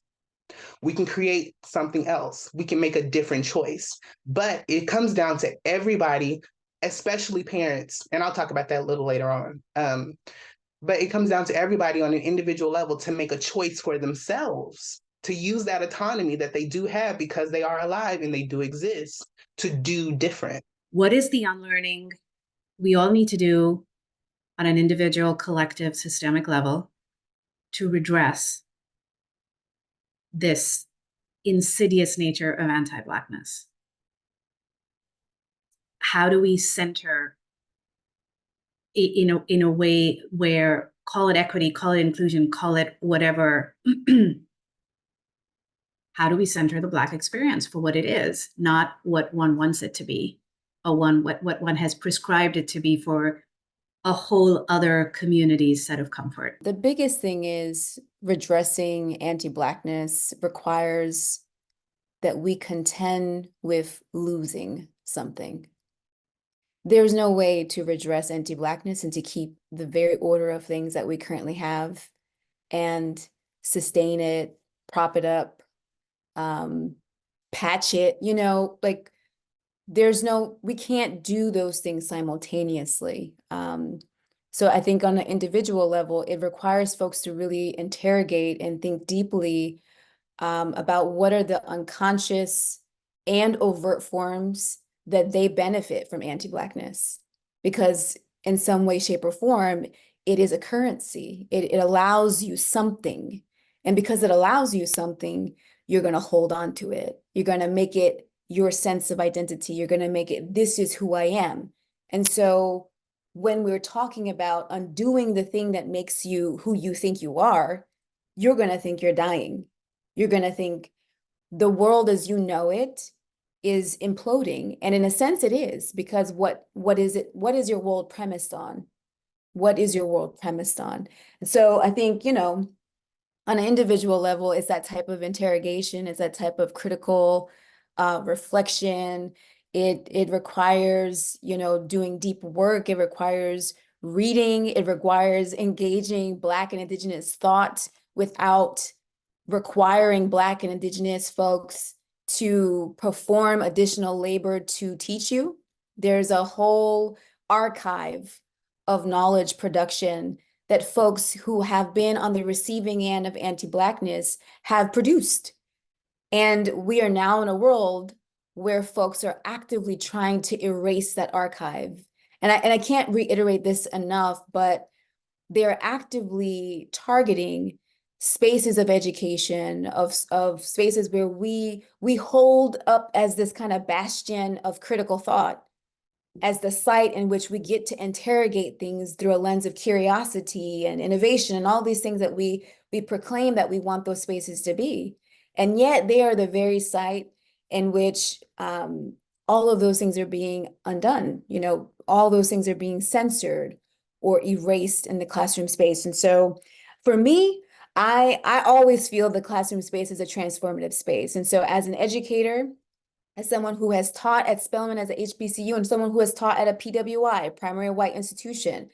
We can create something else. We can make a different choice. But it comes down to everybody, especially parents, and I'll talk about that a little later on. But it comes down to everybody on an individual level to make a choice for themselves, to use that autonomy that they do have because they are alive and they do exist, to do different. What is the unlearning we all need to do on an individual, collective, systemic level to redress this insidious nature of anti-Blackness? How do we center in a way where, call it equity, call it inclusion, call it whatever, how do we center the Black experience for what it is, not what one wants it to be, or what one has prescribed it to be for a whole other community's set of comfort? The biggest thing is redressing anti-Blackness requires that we contend with losing something. There's no way to redress anti-Blackness and to keep the very order of things that we currently have and sustain it, prop it up, patch it, like we can't do those things simultaneously. So I think on an individual level, it requires folks to really interrogate and think deeply about what are the unconscious and overt forms that they benefit from anti-Blackness. Because in some way, shape, or form, it is a currency. It allows you something. And because it allows you something, you're going to hold on to it. You're going to make it your sense of identity. You're going to make it, this is who I am. And so when we're talking about undoing the thing that makes you who you think you are, you're going to think you're dying. You're going to think the world as you know it is imploding. And in a sense it is, because what is it? What is your world premised on? What is your world premised on? And so I think, on an individual level, it's that type of interrogation, it's that type of critical reflection. It requires, doing deep work. It requires reading. It requires engaging Black and Indigenous thought without requiring Black and Indigenous folks to perform additional labor to teach you. There's a whole archive of knowledge production that folks who have been on the receiving end of anti-Blackness have produced. And we are now in a world where folks are actively trying to erase that archive. And I can't reiterate this enough, but they're actively targeting spaces of education, of spaces where we hold up as this kind of bastion of critical thought, as the site in which we get to interrogate things through a lens of curiosity and innovation and all these things that we proclaim that we want those spaces to be. And yet they are the very site in which all of those things are being undone. All those things are being censored or erased in the classroom space. And so for me, I always feel the classroom space is a transformative space. And so as an educator, as someone who has taught at Spelman as a HBCU and someone who has taught at a PWI, primary white institution,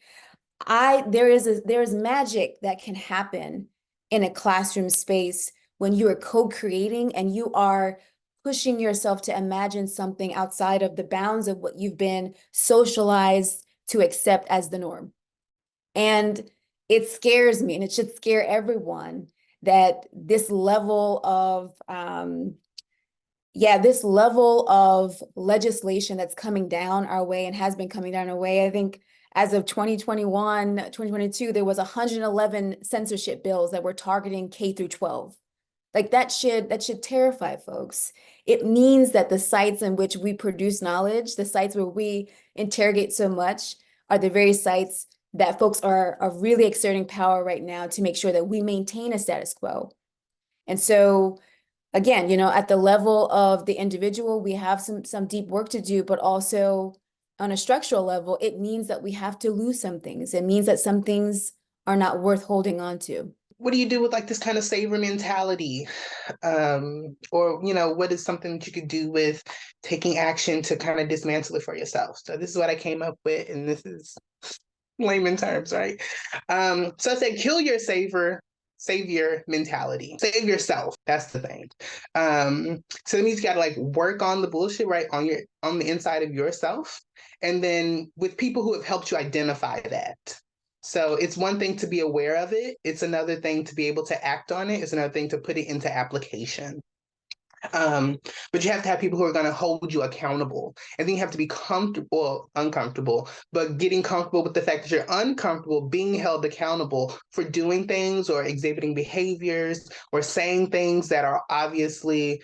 there is magic that can happen in a classroom space when you are co-creating and you are pushing yourself to imagine something outside of the bounds of what you've been socialized to accept as the norm. And it scares me, and it should scare everyone, that this level of legislation that's coming down our way and has been coming down our way. I think as of 2021, 2022, there was 111 censorship bills that were targeting K through 12. Like that should terrify folks. It means that the sites in which we produce knowledge, the sites where we interrogate so much, are the very sites that folks are really exerting power right now to make sure that we maintain a status quo. And so again, at the level of the individual, we have some deep work to do, but also on a structural level, it means that we have to lose some things. It means that some things are not worth holding on to. What do you do with like this kind of saver mentality? Or, what is something that you could do with taking action to kind of dismantle it for yourself? So this is what I came up with, and this is layman terms, right? So I said, kill your savior mentality. Save yourself. That's the thing. So that means you gotta like work on the bullshit, right? On the inside of yourself. And then with people who have helped you identify that. So it's one thing to be aware of it. It's another thing to be able to act on it. It's another thing to put it into application. But you have to have people who are going to hold you accountable. And then you have to be uncomfortable, but getting comfortable with the fact that you're uncomfortable being held accountable for doing things or exhibiting behaviors or saying things that are obviously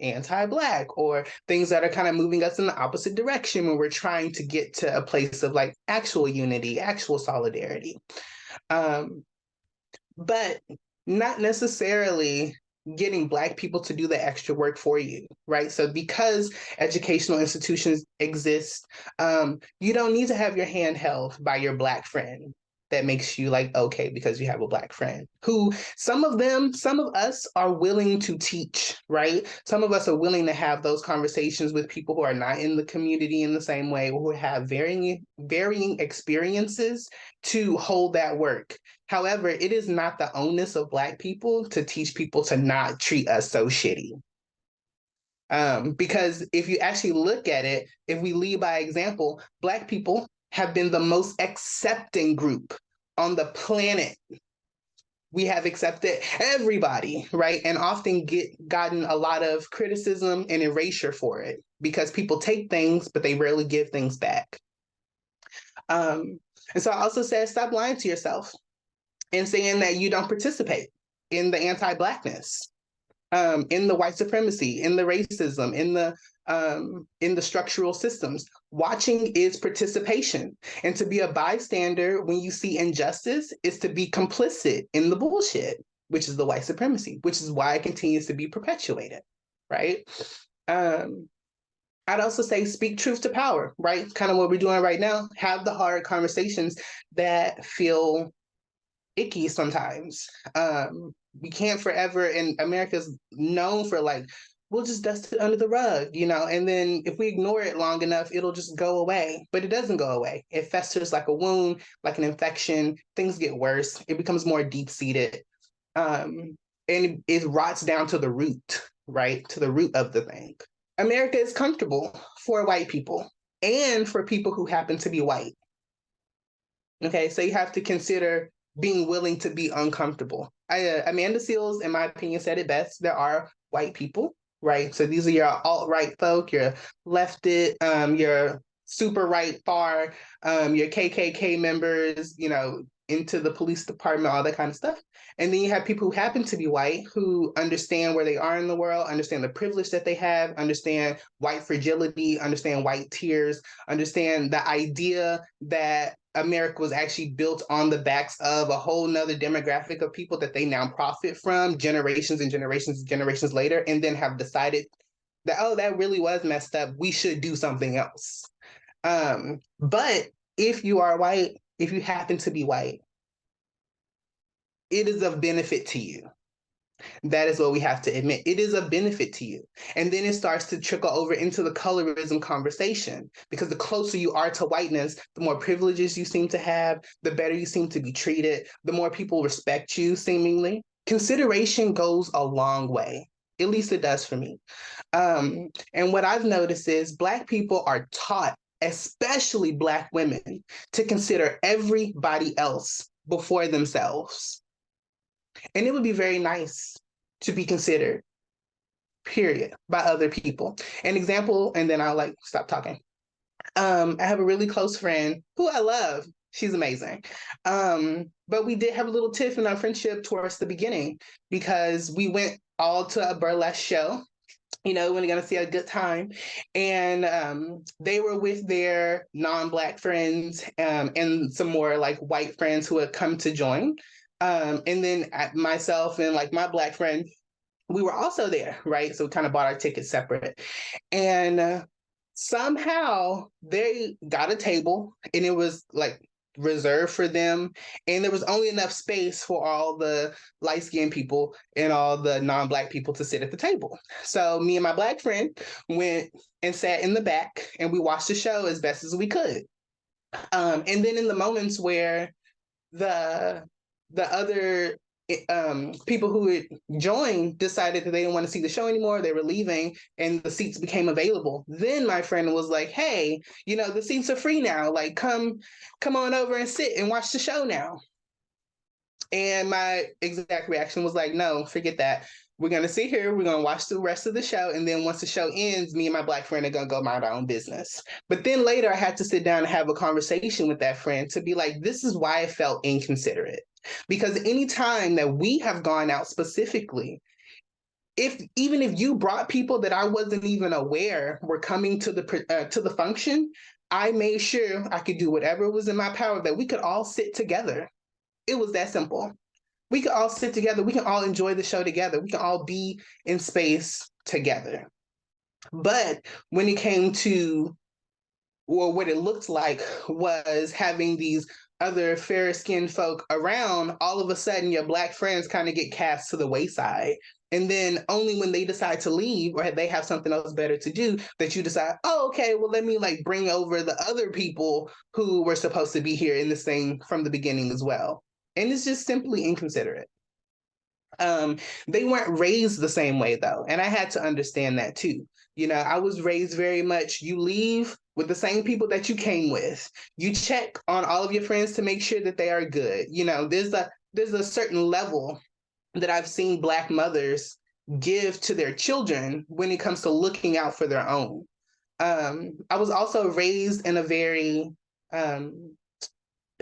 anti-Black, or things that are kind of moving us in the opposite direction when we're trying to get to a place of like actual unity, actual solidarity. But not necessarily getting Black people to do the extra work for you, right? So because educational institutions exist, you don't need to have your hand held by your Black friend that makes you like, okay, because you have a Black friend who some of us are willing to teach, right? Some of us are willing to have those conversations with people who are not in the community in the same way, who have varying experiences to hold that work. However, it is not the onus of Black people to teach people to not treat us so shitty. Because if you actually look at it, if we lead by example, Black people have been the most accepting group on the planet. We have accepted everybody, right? And often gotten a lot of criticism and erasure for it because people take things, but they rarely give things back. And so I also said, stop lying to yourself and saying that you don't participate in the anti-Blackness, in the white supremacy, in the racism, in the structural systems. Watching is participation. And to be a bystander when you see injustice is to be complicit in the bullshit, which is the white supremacy, which is why it continues to be perpetuated, right? I'd also say speak truth to power, right? Kind of what we're doing right now. Have the hard conversations that feel icky sometimes. We can't forever, and America's known for like, we'll just dust it under the rug, and then if we ignore it long enough, it'll just go away. But it doesn't go away. It festers like a wound, like an infection. Things get worse. It becomes more deep-seated. And it rots down to the root, right? To the root of the thing. America is comfortable for white people and for people who happen to be white. Okay, so you have to consider being willing to be uncomfortable. Amanda Seales, in my opinion, said it best. There are white people, right? So these are your alt-right folk, your lefted, your super right far, your KKK members, into the police department, all that kind of stuff. And then you have people who happen to be white, who understand where they are in the world, understand the privilege that they have, understand white fragility, understand white tears, understand the idea that America was actually built on the backs of a whole nother demographic of people that they now profit from generations and generations and generations later, and then have decided that, oh, that really was messed up. We should do something else. But if you are white, if you happen to be white, it is of benefit to you. That is what we have to admit. It is a benefit to you. And then it starts to trickle over into the colorism conversation, because the closer you are to whiteness, the more privileges you seem to have, the better you seem to be treated, the more people respect you, seemingly. Consideration goes a long way. At least it does for me. And what I've noticed is Black people are taught, especially Black women, to consider everybody else before themselves. And it would be very nice to be considered, period, by other people. An example, and then I'll stop talking. I have a really close friend who I love. She's amazing. But we did have a little tiff in our friendship towards the beginning, because we went all to a burlesque show. When we're going to see a good time. And they were with their non-Black friends and some more white friends who had come to join. And then myself and my Black friend, we were also there, right? So we kind of bought our tickets separate. And somehow they got a table, and it was reserved for them, and there was only enough space for all the light-skinned people and all the non-Black people to sit at the table. So me and my Black friend went and sat in the back, and we watched the show as best as we could. And then in the moments where the other people who had joined decided that they didn't want to see the show anymore, they were leaving, and the seats became available, then my friend was like, hey, the seats are free now, come on over and sit and watch the show now. And my exact reaction was like, no, forget that. we're going to sit here, we're going to watch the rest of the show, and then once the show ends, me and my Black friend are going to go mind our own business. But then later I had to sit down and have a conversation with that friend to be like, this is why I felt inconsiderate. Because anytime that we have gone out specifically, even if you brought people that I wasn't even aware were coming to the function, I made sure I could do whatever was in my power that we could all sit together. It was that simple. We could all sit together. We can all enjoy the show together. We can all be in space together. But when it came to, or what it looked like was having these other fair-skinned folk around, all of a sudden your Black friends kind of get cast to the wayside. And then only when they decide to leave or they have something else better to do that you decide, oh, okay, well, let me like bring over the other people who were supposed to be here in this thing from the beginning as well. And it's just simply inconsiderate. They weren't raised the same way though. And I had to understand that too. You know, I was raised very much, you leave with the same people that you came with. You check on all of your friends to make sure that they are good. You know, there's a certain level that I've seen Black mothers give to their children when it comes to looking out for their own. I was also raised in a very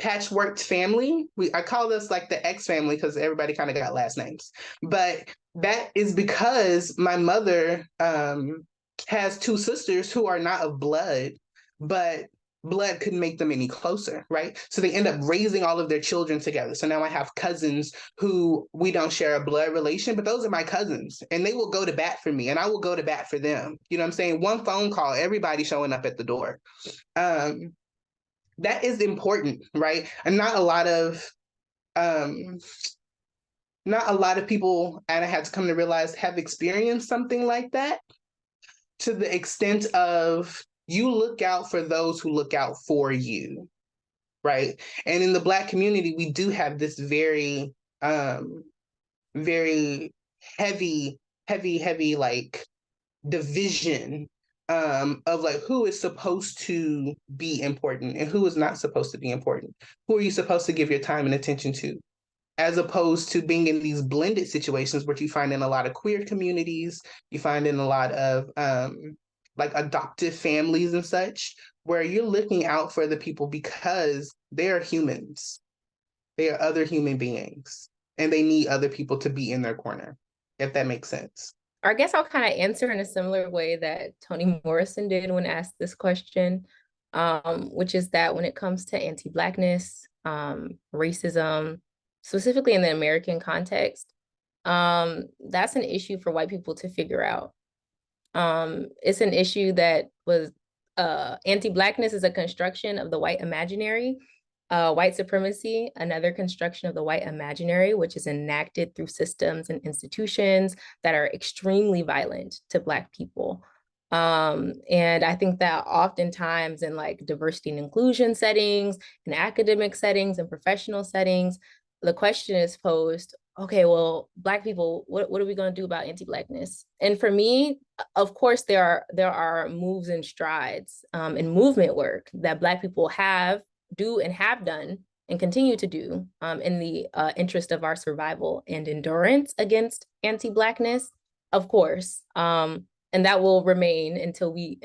patchworked family. I call this like the X family because everybody kind of got last names. But that is because my mother has two sisters who are not of blood, but blood couldn't make them any closer, right? So they end up raising all of their children together. So now I have cousins who we don't share a blood relation, but those are my cousins and they will go to bat for me and I will go to bat for them. You know what I'm saying? One phone call, everybody showing up at the door. That is important, right? And not a lot of people, and I had to come to realize, have experienced something like that to the extent of you look out for those who look out for you, right? And in the Black community, we do have this very, very heavy like division of like who is supposed to be important and who is not supposed to be important. Who are you supposed to give your time and attention to? As opposed to being in these blended situations, which you find in a lot of queer communities, you find in a lot of like adoptive families and such, where you're looking out for the people because they are humans. They are other human beings and they need other people to be in their corner, if that makes sense. I guess I'll kind of answer in a similar way that Toni Morrison did when asked this question, which is that when it comes to anti-Blackness, racism, specifically in the American context, that's an issue for white people to figure out. It's an issue that was, anti-Blackness is a construction of the white imaginary. White supremacy, another construction of the white imaginary, which is enacted through systems and institutions that are extremely violent to Black people. And I think that oftentimes in like diversity and inclusion settings, in academic settings and professional settings, the question is posed, okay, well, Black people, what are we going to do about anti-Blackness? And for me, of course, there are moves and strides and movement work that Black people do and have done and continue to do in the interest of our survival and endurance against anti-Blackness, of course. And that will remain until we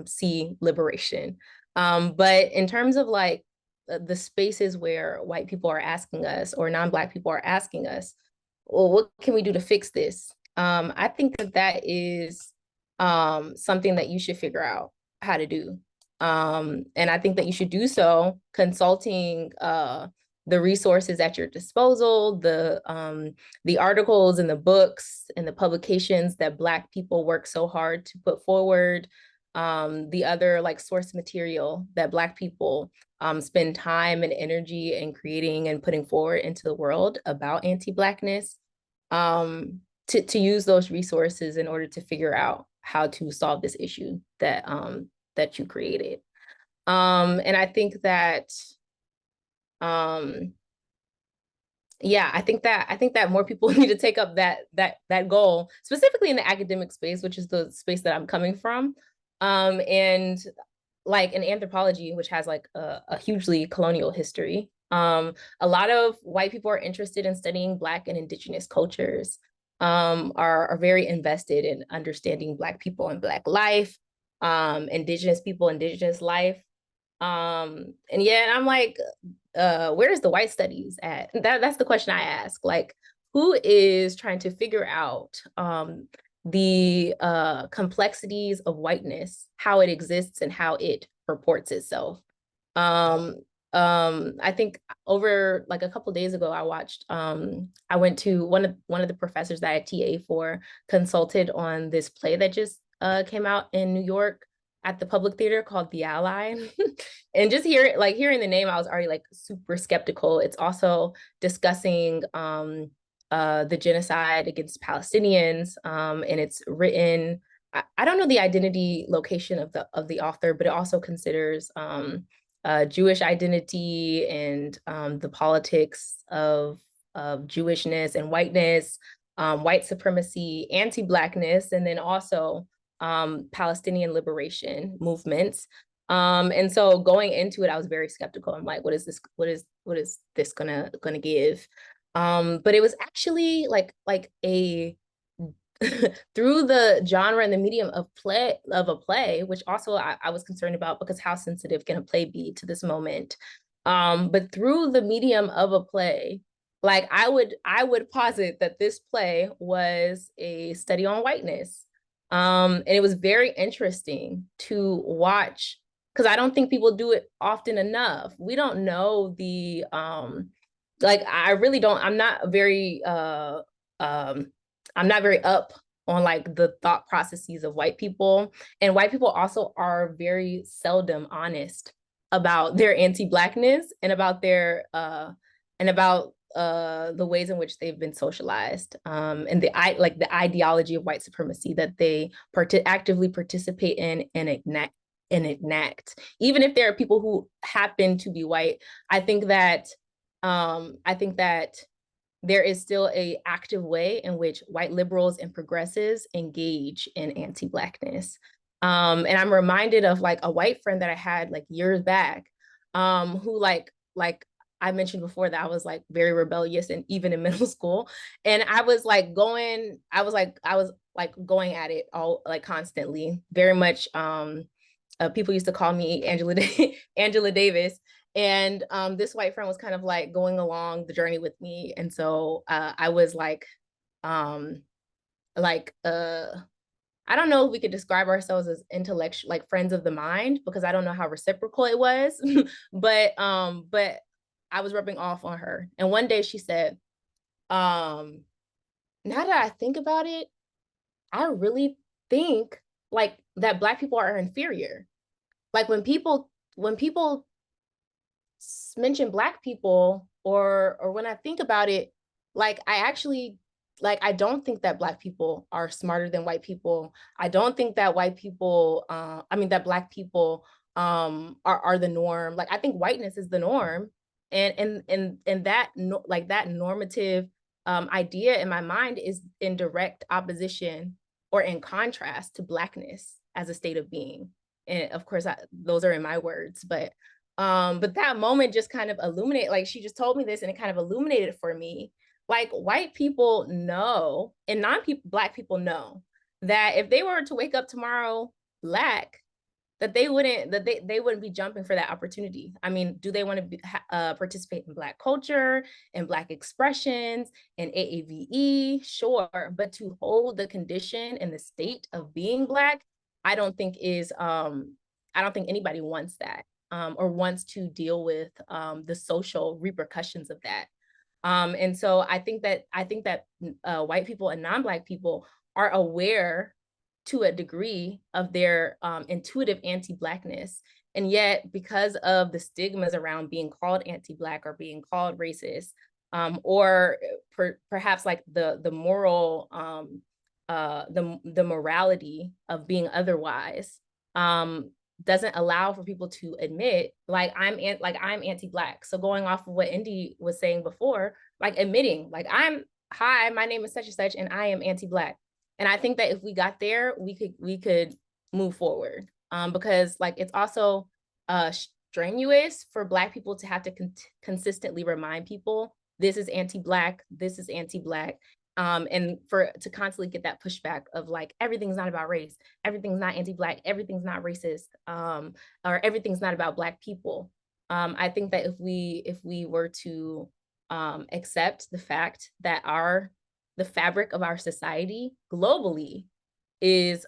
see liberation. But in terms of like the spaces where white people are asking us or non-Black people are asking us, well, what can we do to fix this? I think that is something that you should figure out how to do. And I think that you should do so consulting the resources at your disposal, the articles and the books and the publications that Black people work so hard to put forward, the other like source material that Black people spend time and energy in creating and putting forward into the world about anti-Blackness, to use those resources in order to figure out how to solve this issue that you created. And I think that, yeah, I think that more people need to take up that goal, specifically in the academic space, which is the space that I'm coming from. And like in anthropology, which has like a hugely colonial history, a lot of white people are interested in studying Black and Indigenous cultures. are very invested in understanding Black people and Black life, Indigenous people, Indigenous life. And yet I'm like, where's the white studies at? That's the question I ask. Like, who is trying to figure out the complexities of whiteness, how it exists and how it purports itself? I think over like a couple of days ago, I went to one of the professors that I TA for consulted on this play that just came out in New York at the Public Theater called The Ally. And just hearing the name, I was already like super skeptical. It's also discussing the genocide against Palestinians, and it's written, I don't know the identity location of the author, but it also considers Jewish identity and the politics of Jewishness and whiteness, white supremacy, anti-Blackness, and then also Palestinian liberation movements. And so going into it, I was very skeptical. I'm like, what is this gonna give? But it was actually like a through the genre and the medium of a play, which also I was concerned about, because how sensitive can a play be to this moment? But through the medium of a play, like I would posit that this play was a study on whiteness. And it was very interesting to watch, because I don't think people do it often enough. We don't know the like I really don't, I'm not very up on like the thought processes of white people. And white people also are very seldom honest about their anti-Blackness and about their the ways in which they've been socialized, and the ideology of white supremacy that they actively participate in and enact. Even if there are people who happen to be white, I think that there is still an active way in which white liberals and progressives engage in anti-Blackness. And I'm reminded of like a white friend that I had like years back, who like I mentioned before that I was like very rebellious, and even in middle school. And I was going at it all like constantly, very much. People used to call me Angela Davis. And this white friend was kind of like going along the journey with me. And so I was like, I don't know if we could describe ourselves as intellectual, like friends of the mind, because I don't know how reciprocal it was. but I was rubbing off on her. And one day she said, now that I think about it, I really think like that Black people are inferior. Like when people mention Black people, or when I think about it, like I actually, like I don't think that Black people are smarter than white people. I don't think that white people, that Black people are the norm. Like I think whiteness is the norm, and that that normative idea in my mind is in direct opposition or in contrast to Blackness as a state of being. And of course, those are in my words, but that moment just kind of illuminated, like she just told me this and it kind of illuminated for me, like white people know and Black people know that if they were to wake up tomorrow Black, that they wouldn't be jumping for that opportunity. I mean, do they want to participate in Black culture and Black expressions and AAVE? Sure, but to hold the condition and the state of being Black, I don't think anybody wants that, or wants to deal with the social repercussions of that. And so I think that white people and non-Black people are aware to a degree of their intuitive anti-Blackness. And yet, because of the stigmas around being called anti-Black or being called racist, or perhaps like the moral, the morality of being otherwise, doesn't allow for people to admit, like I'm anti-Black. So going off of what Indy was saying before, like admitting, like hi, my name is such and such, and I am anti-Black. And I think that if we got there, we could move forward, because like it's also strenuous for Black people to have to consistently remind people this is anti-Black, this is anti-Black. And to constantly get that pushback of like, everything's not about race, everything's not anti-Black, everything's not racist, or everything's not about Black people. I think that if we were to accept the fact that the fabric of our society globally is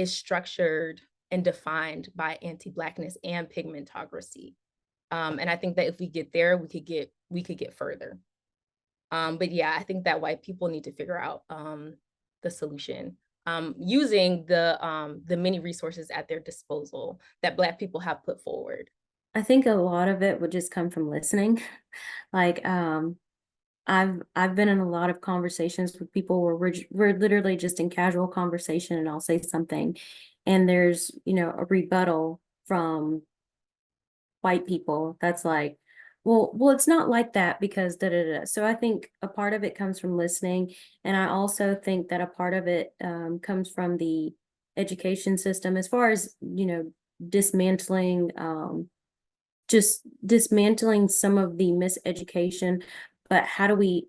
structured and defined by anti-Blackness and pigmentocracy. And I think that if we get there, we could get further. But yeah, I think that white people need to figure out the solution using the many resources at their disposal that Black people have put forward. I think a lot of it would just come from listening. Like, I've been in a lot of conversations with people where we're literally just in casual conversation, and I'll say something, and there's, you know, a rebuttal from white people that's like, well, it's not like that because da da da. So I think a part of it comes from listening, and I also think that a part of it comes from the education system, as far as, you know, dismantling just dismantling some of the miseducation. But how do we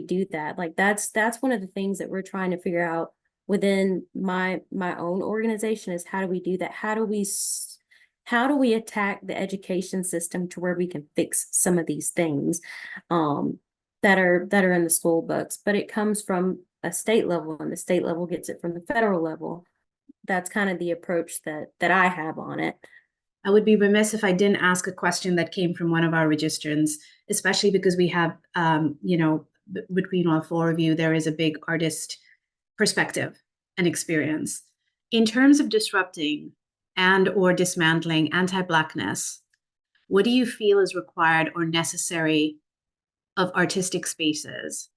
do that? Like, that's one of the things that we're trying to figure out within my own organization, is how do we do that? How do we attack the education system to where we can fix some of these things that are in the school books? But it comes from a state level, and the state level gets it from the federal level. That's kind of the approach that I have on it. I would be remiss if I didn't ask a question that came from one of our registrants, especially because we have, you know, between all four of you, there is a big artist perspective and experience. In terms of disrupting and or dismantling anti-Blackness, what do you feel is required or necessary of artistic spaces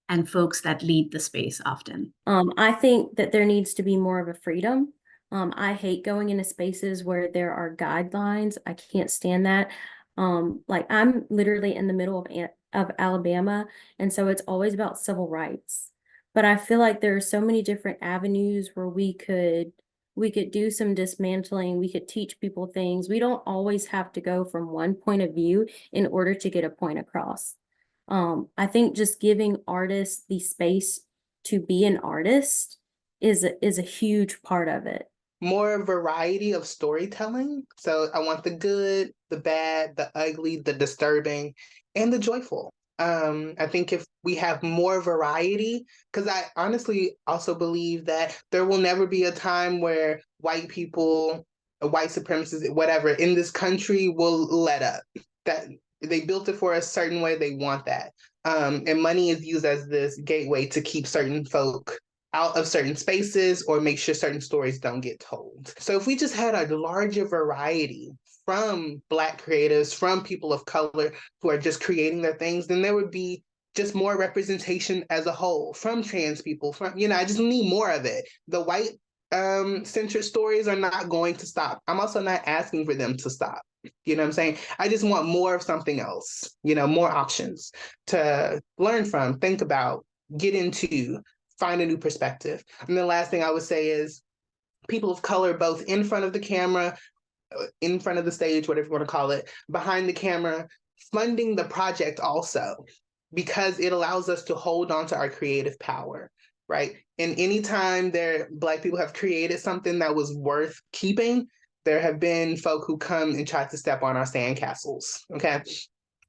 and folks that lead the space often? I think that there needs to be more of a freedom. I hate going into spaces where there are guidelines. I can't stand that. Like, I'm literally in the middle of Alabama, and so it's always about civil rights. But I feel like there are so many different avenues where we could do some dismantling. We could teach people things. We don't always have to go from one point of view in order to get a point across. I think just giving artists the space to be an artist is a huge part of it. More variety of storytelling. So I want the good, the bad, the ugly, the disturbing, and the joyful. I think if we have more variety, because I honestly also believe that there will never be a time where white people, white supremacists, whatever, in this country will let up. That they built it for a certain way, they want that. And money is used as this gateway to keep certain folk out of certain spaces or make sure certain stories don't get told. So if we just had a larger variety from Black creatives, from people of color who are just creating their things, then there would be just more representation as a whole, from trans people, from, you know, I just need more of it. The white centered stories are not going to stop. I'm also not asking for them to stop. You know what I'm saying? I just want more of something else, you know, more options to learn from, think about, get into, find a new perspective. And the last thing I would say is people of color, both in front of the camera, in front of the stage, whatever you want to call it, behind the camera, funding the project also, because it allows us to hold on to our creative power, right? And anytime Black people have created something that was worth keeping, there have been folk who come and try to step on our sandcastles, okay?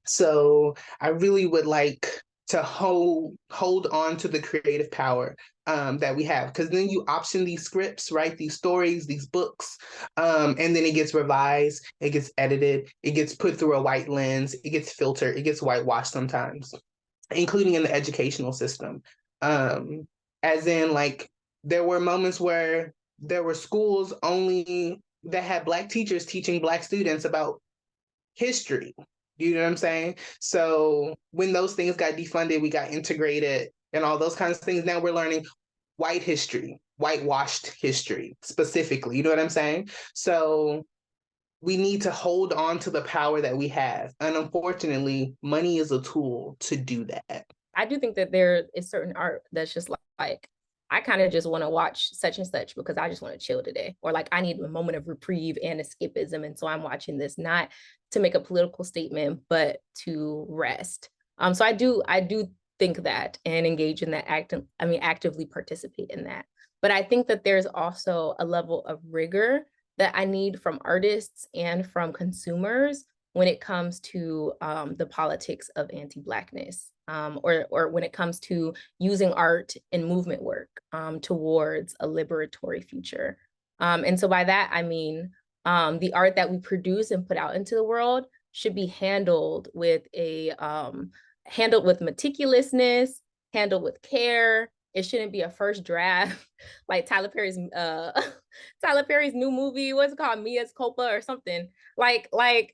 So I really would like to hold on to the creative power that we have, because then you option these scripts, right? These stories, these books, and then it gets revised, it gets edited, it gets put through a white lens, it gets filtered, it gets whitewashed sometimes, including in the educational system. As in, like, there were moments where there were schools only that had Black teachers teaching Black students about history. You know what I'm saying? So when those things got defunded, we got integrated and all those kinds of things. Now we're learning white history, whitewashed history specifically. You know what I'm saying? So we need to hold on to the power that we have. And unfortunately, money is a tool to do that. I do think that there is certain art that's just like I kind of just want to watch such and such because I just want to chill today, or like I need a moment of reprieve and escapism, and so I'm watching this not to make a political statement but to rest. So I do think that and engage in that actively participate in that. But I think that there's also a level of rigor that I need from artists and from consumers when it comes to the politics of anti-Blackness, or when it comes to using art and movement work towards a liberatory future. And so by that, I mean, the art that we produce and put out into the world should be handled with meticulousness, handled with care. It shouldn't be a first draft like Tyler Perry's new movie, what's it called, Mia's Culpa or something. Like that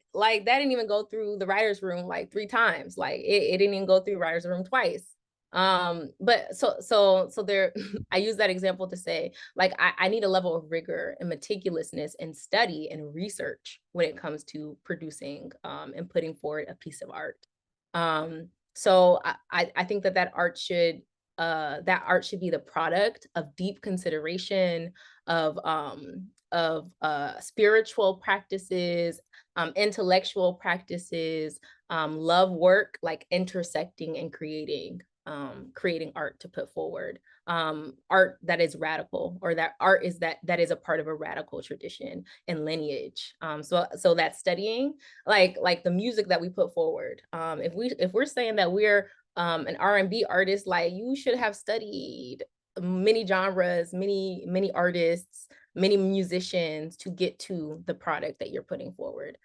didn't even go through the writer's room like 3 times. Like it didn't even go through writer's room twice. But so there, I use that example to say, like, I need a level of rigor and meticulousness and study and research when it comes to producing and putting forward a piece of art. So I think that art should be the product of deep consideration of spiritual practices, intellectual practices, love work, like intersecting and creating art to put forward, art that is radical, or that art is that is a part of a radical tradition and lineage. So that studying, like the music that we put forward, if we're saying that we're an R&B artist, like you should have studied many genres, many artists, many musicians to get to the product that you're putting forward.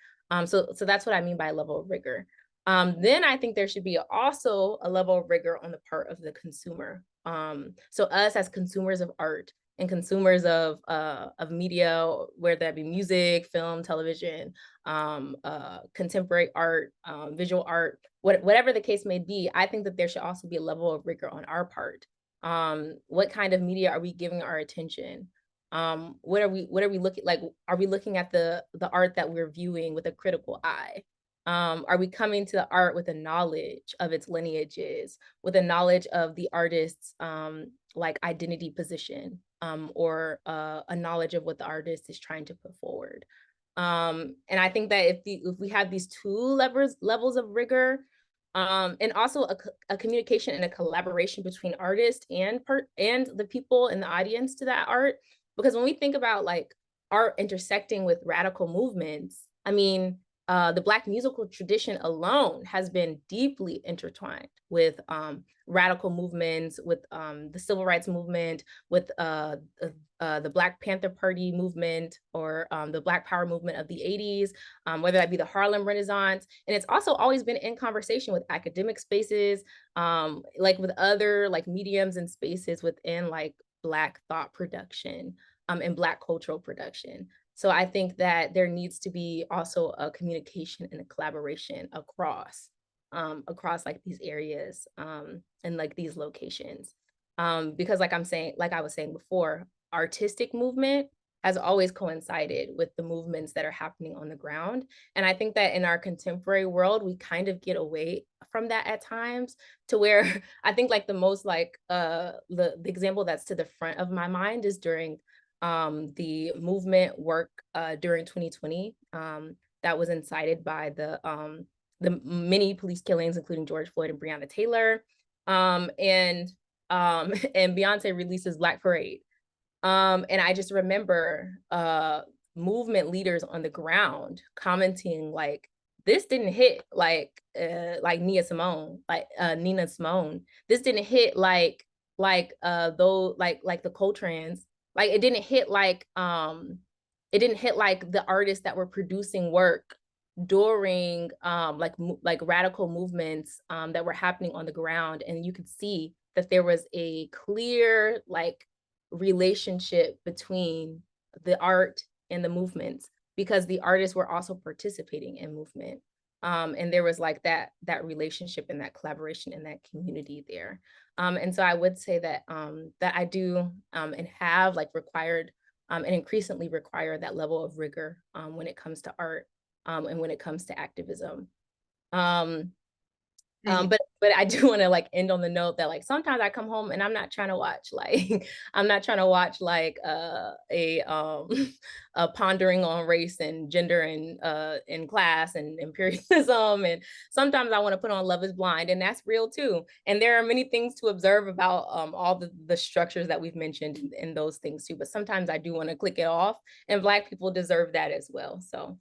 So that's what I mean by a level of rigor. Then I think there should be also a level of rigor on the part of the consumer. So us as consumers of art and consumers of media, whether that be music, film, television, contemporary art, visual art, whatever the case may be, I think that there should also be a level of rigor on our part. What kind of media are we giving our attention? What are we looking like? Are we looking at the art that we're viewing with a critical eye? Are we coming to the art with a knowledge of its lineages, with a knowledge of the artist's like identity position, or a knowledge of what the artist is trying to put forward? And I think that if we have these 2 levels of rigor, and also a communication and a collaboration between artists and the people in the audience to that art, because when we think about like art intersecting with radical movements, I mean, the Black musical tradition alone has been deeply intertwined with radical movements, with the civil rights movement, with the Black Panther Party movement, or the Black Power movement of the 80s, whether that be the Harlem Renaissance. And it's also always been in conversation with academic spaces, like with other like mediums and spaces within like Black thought production and Black cultural production. So I think that there needs to be also a communication and a collaboration across like these areas and like these locations. Because like I was saying before, artistic movement has always coincided with the movements that are happening on the ground. And I think that in our contemporary world, we kind of get away from that at times, to where I think like the most like the example that's to the front of my mind is during the movement work during 2020 that was incited by the many police killings, including George Floyd and Breonna Taylor, and Beyonce releases Black Parade. And I just remember movement leaders on the ground commenting like, this didn't hit like Nina Simone. This didn't hit like the Coltrane's. Like it didn't hit like the artists that were producing work during like radical movements that were happening on the ground. And you could see that there was a clear like relationship between the art and the movements, because the artists were also participating in movement. And there was like that relationship and that collaboration and that community there. And so I would say that that I do and have like required and increasingly require that level of rigor when it comes to art and when it comes to activism. But I do want to like end on the note that like sometimes I come home and I'm not trying to watch like I'm not trying to watch like a pondering on race and gender and class and imperialism, and sometimes I want to put on Love is Blind, and that's real too. And there are many things to observe about all the structures that we've mentioned in those things too. But sometimes I do want to click it off, and Black people deserve that as well. So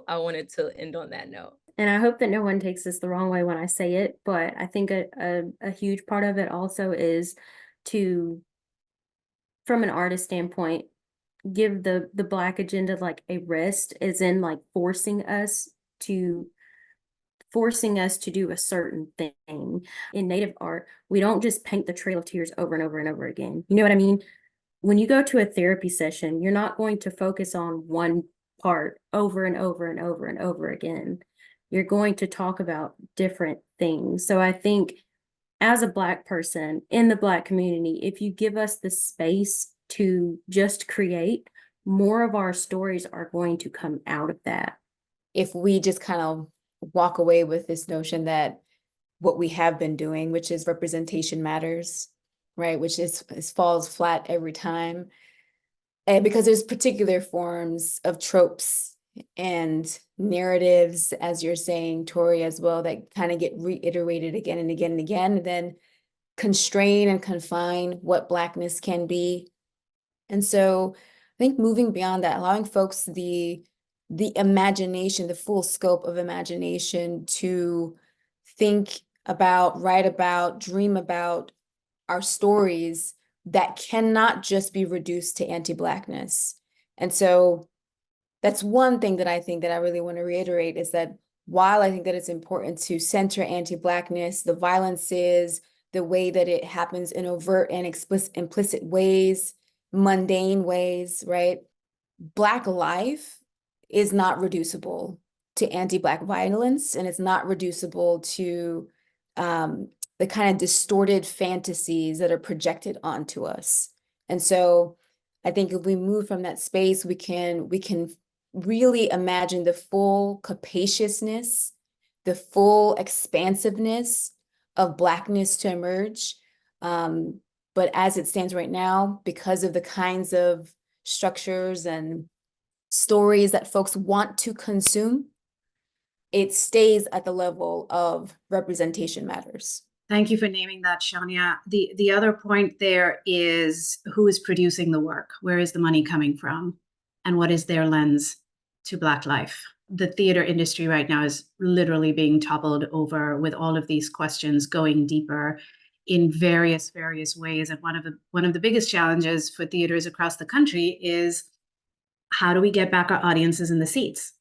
I wanted to end on that note. And I hope that no one takes this the wrong way when I say it, but I think a huge part of it also is to, from an artist standpoint, give the Black agenda like a rest, as in like forcing us to do a certain thing. In Native art, we don't just paint the Trail of Tears over and over and over again. You know what I mean? When you go to a therapy session, you're not going to focus on one part over and over and over and over again. You're going to talk about different things. So I think as a Black person in the Black community, if you give us the space to just create, more of our stories are going to come out of that. If we just kind of walk away with this notion that what we have been doing, which is representation matters, right? Which is falls flat every time. And because there's particular forms of tropes and narratives, as you're saying, Tori, as well, that kind of get reiterated again and again and again, and then constrain and confine what Blackness can be. And so I think moving beyond that, allowing folks the imagination, the full scope of imagination to think about, write about, dream about our stories that cannot just be reduced to anti-Blackness. And so that's one thing that I think that I really want to reiterate, is that while I think that it's important to center anti-Blackness, the violences, the way that it happens in overt and implicit ways, mundane ways, right? Black life is not reducible to anti-Black violence, and it's not reducible to the kind of distorted fantasies that are projected onto us. And so I think if we move from that space, we can really imagine the full capaciousness, the full expansiveness of Blackness to emerge. But as it stands right now, because of the kinds of structures and stories that folks want to consume, it stays at the level of representation matters. Thank you for naming that, Shanya. The other point there is who is producing the work? Where is the money coming from? And what is their lens to Black life? The theater industry right now is literally being toppled over with all of these questions going deeper in various ways. And one of the biggest challenges for theaters across the country is, how do we get back our audiences in the seats?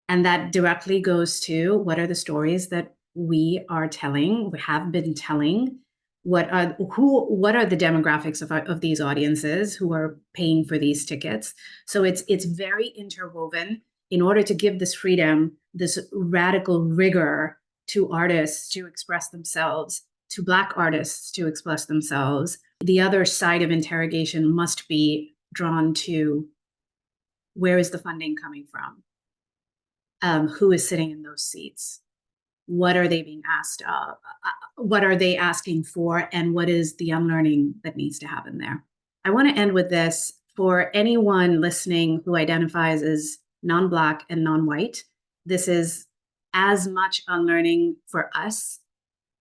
And that directly goes to, what are the stories that we are telling, we have been telling? What are the demographics of these audiences who are paying for these tickets? So it's very interwoven in order to give this freedom, this radical rigor to artists to express themselves, to Black artists to express themselves. The other side of interrogation must be drawn to, where is the funding coming from? Who is sitting in those seats? What are they being asked of? What are they asking for? And what is the unlearning that needs to happen there? I want to end with this. For anyone listening who identifies as non-Black and non-white, this is as much unlearning for us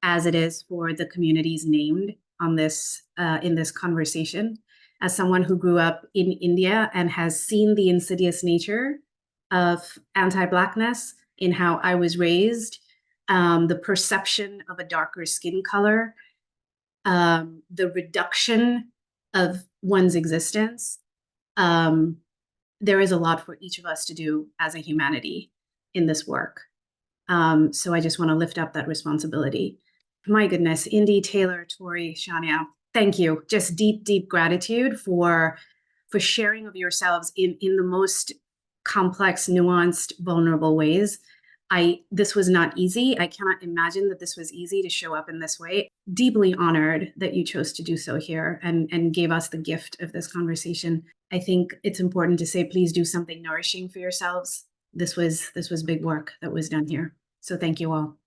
as it is for the communities named on this in this conversation. As someone who grew up in India and has seen the insidious nature of anti-Blackness in how I was raised, the perception of a darker skin color, the reduction of one's existence. There is a lot for each of us to do as a humanity in this work. So I just want to lift up that responsibility. My goodness, Indy, Taylor, Tori, Shanya, thank you. Just deep gratitude for sharing of yourselves in the most complex, nuanced, vulnerable ways. This was not easy. I cannot imagine that this was easy to show up in this way. Deeply honored that you chose to do so here and gave us the gift of this conversation. I think it's important to say, please do something nourishing for yourselves. This was big work that was done here. So thank you all.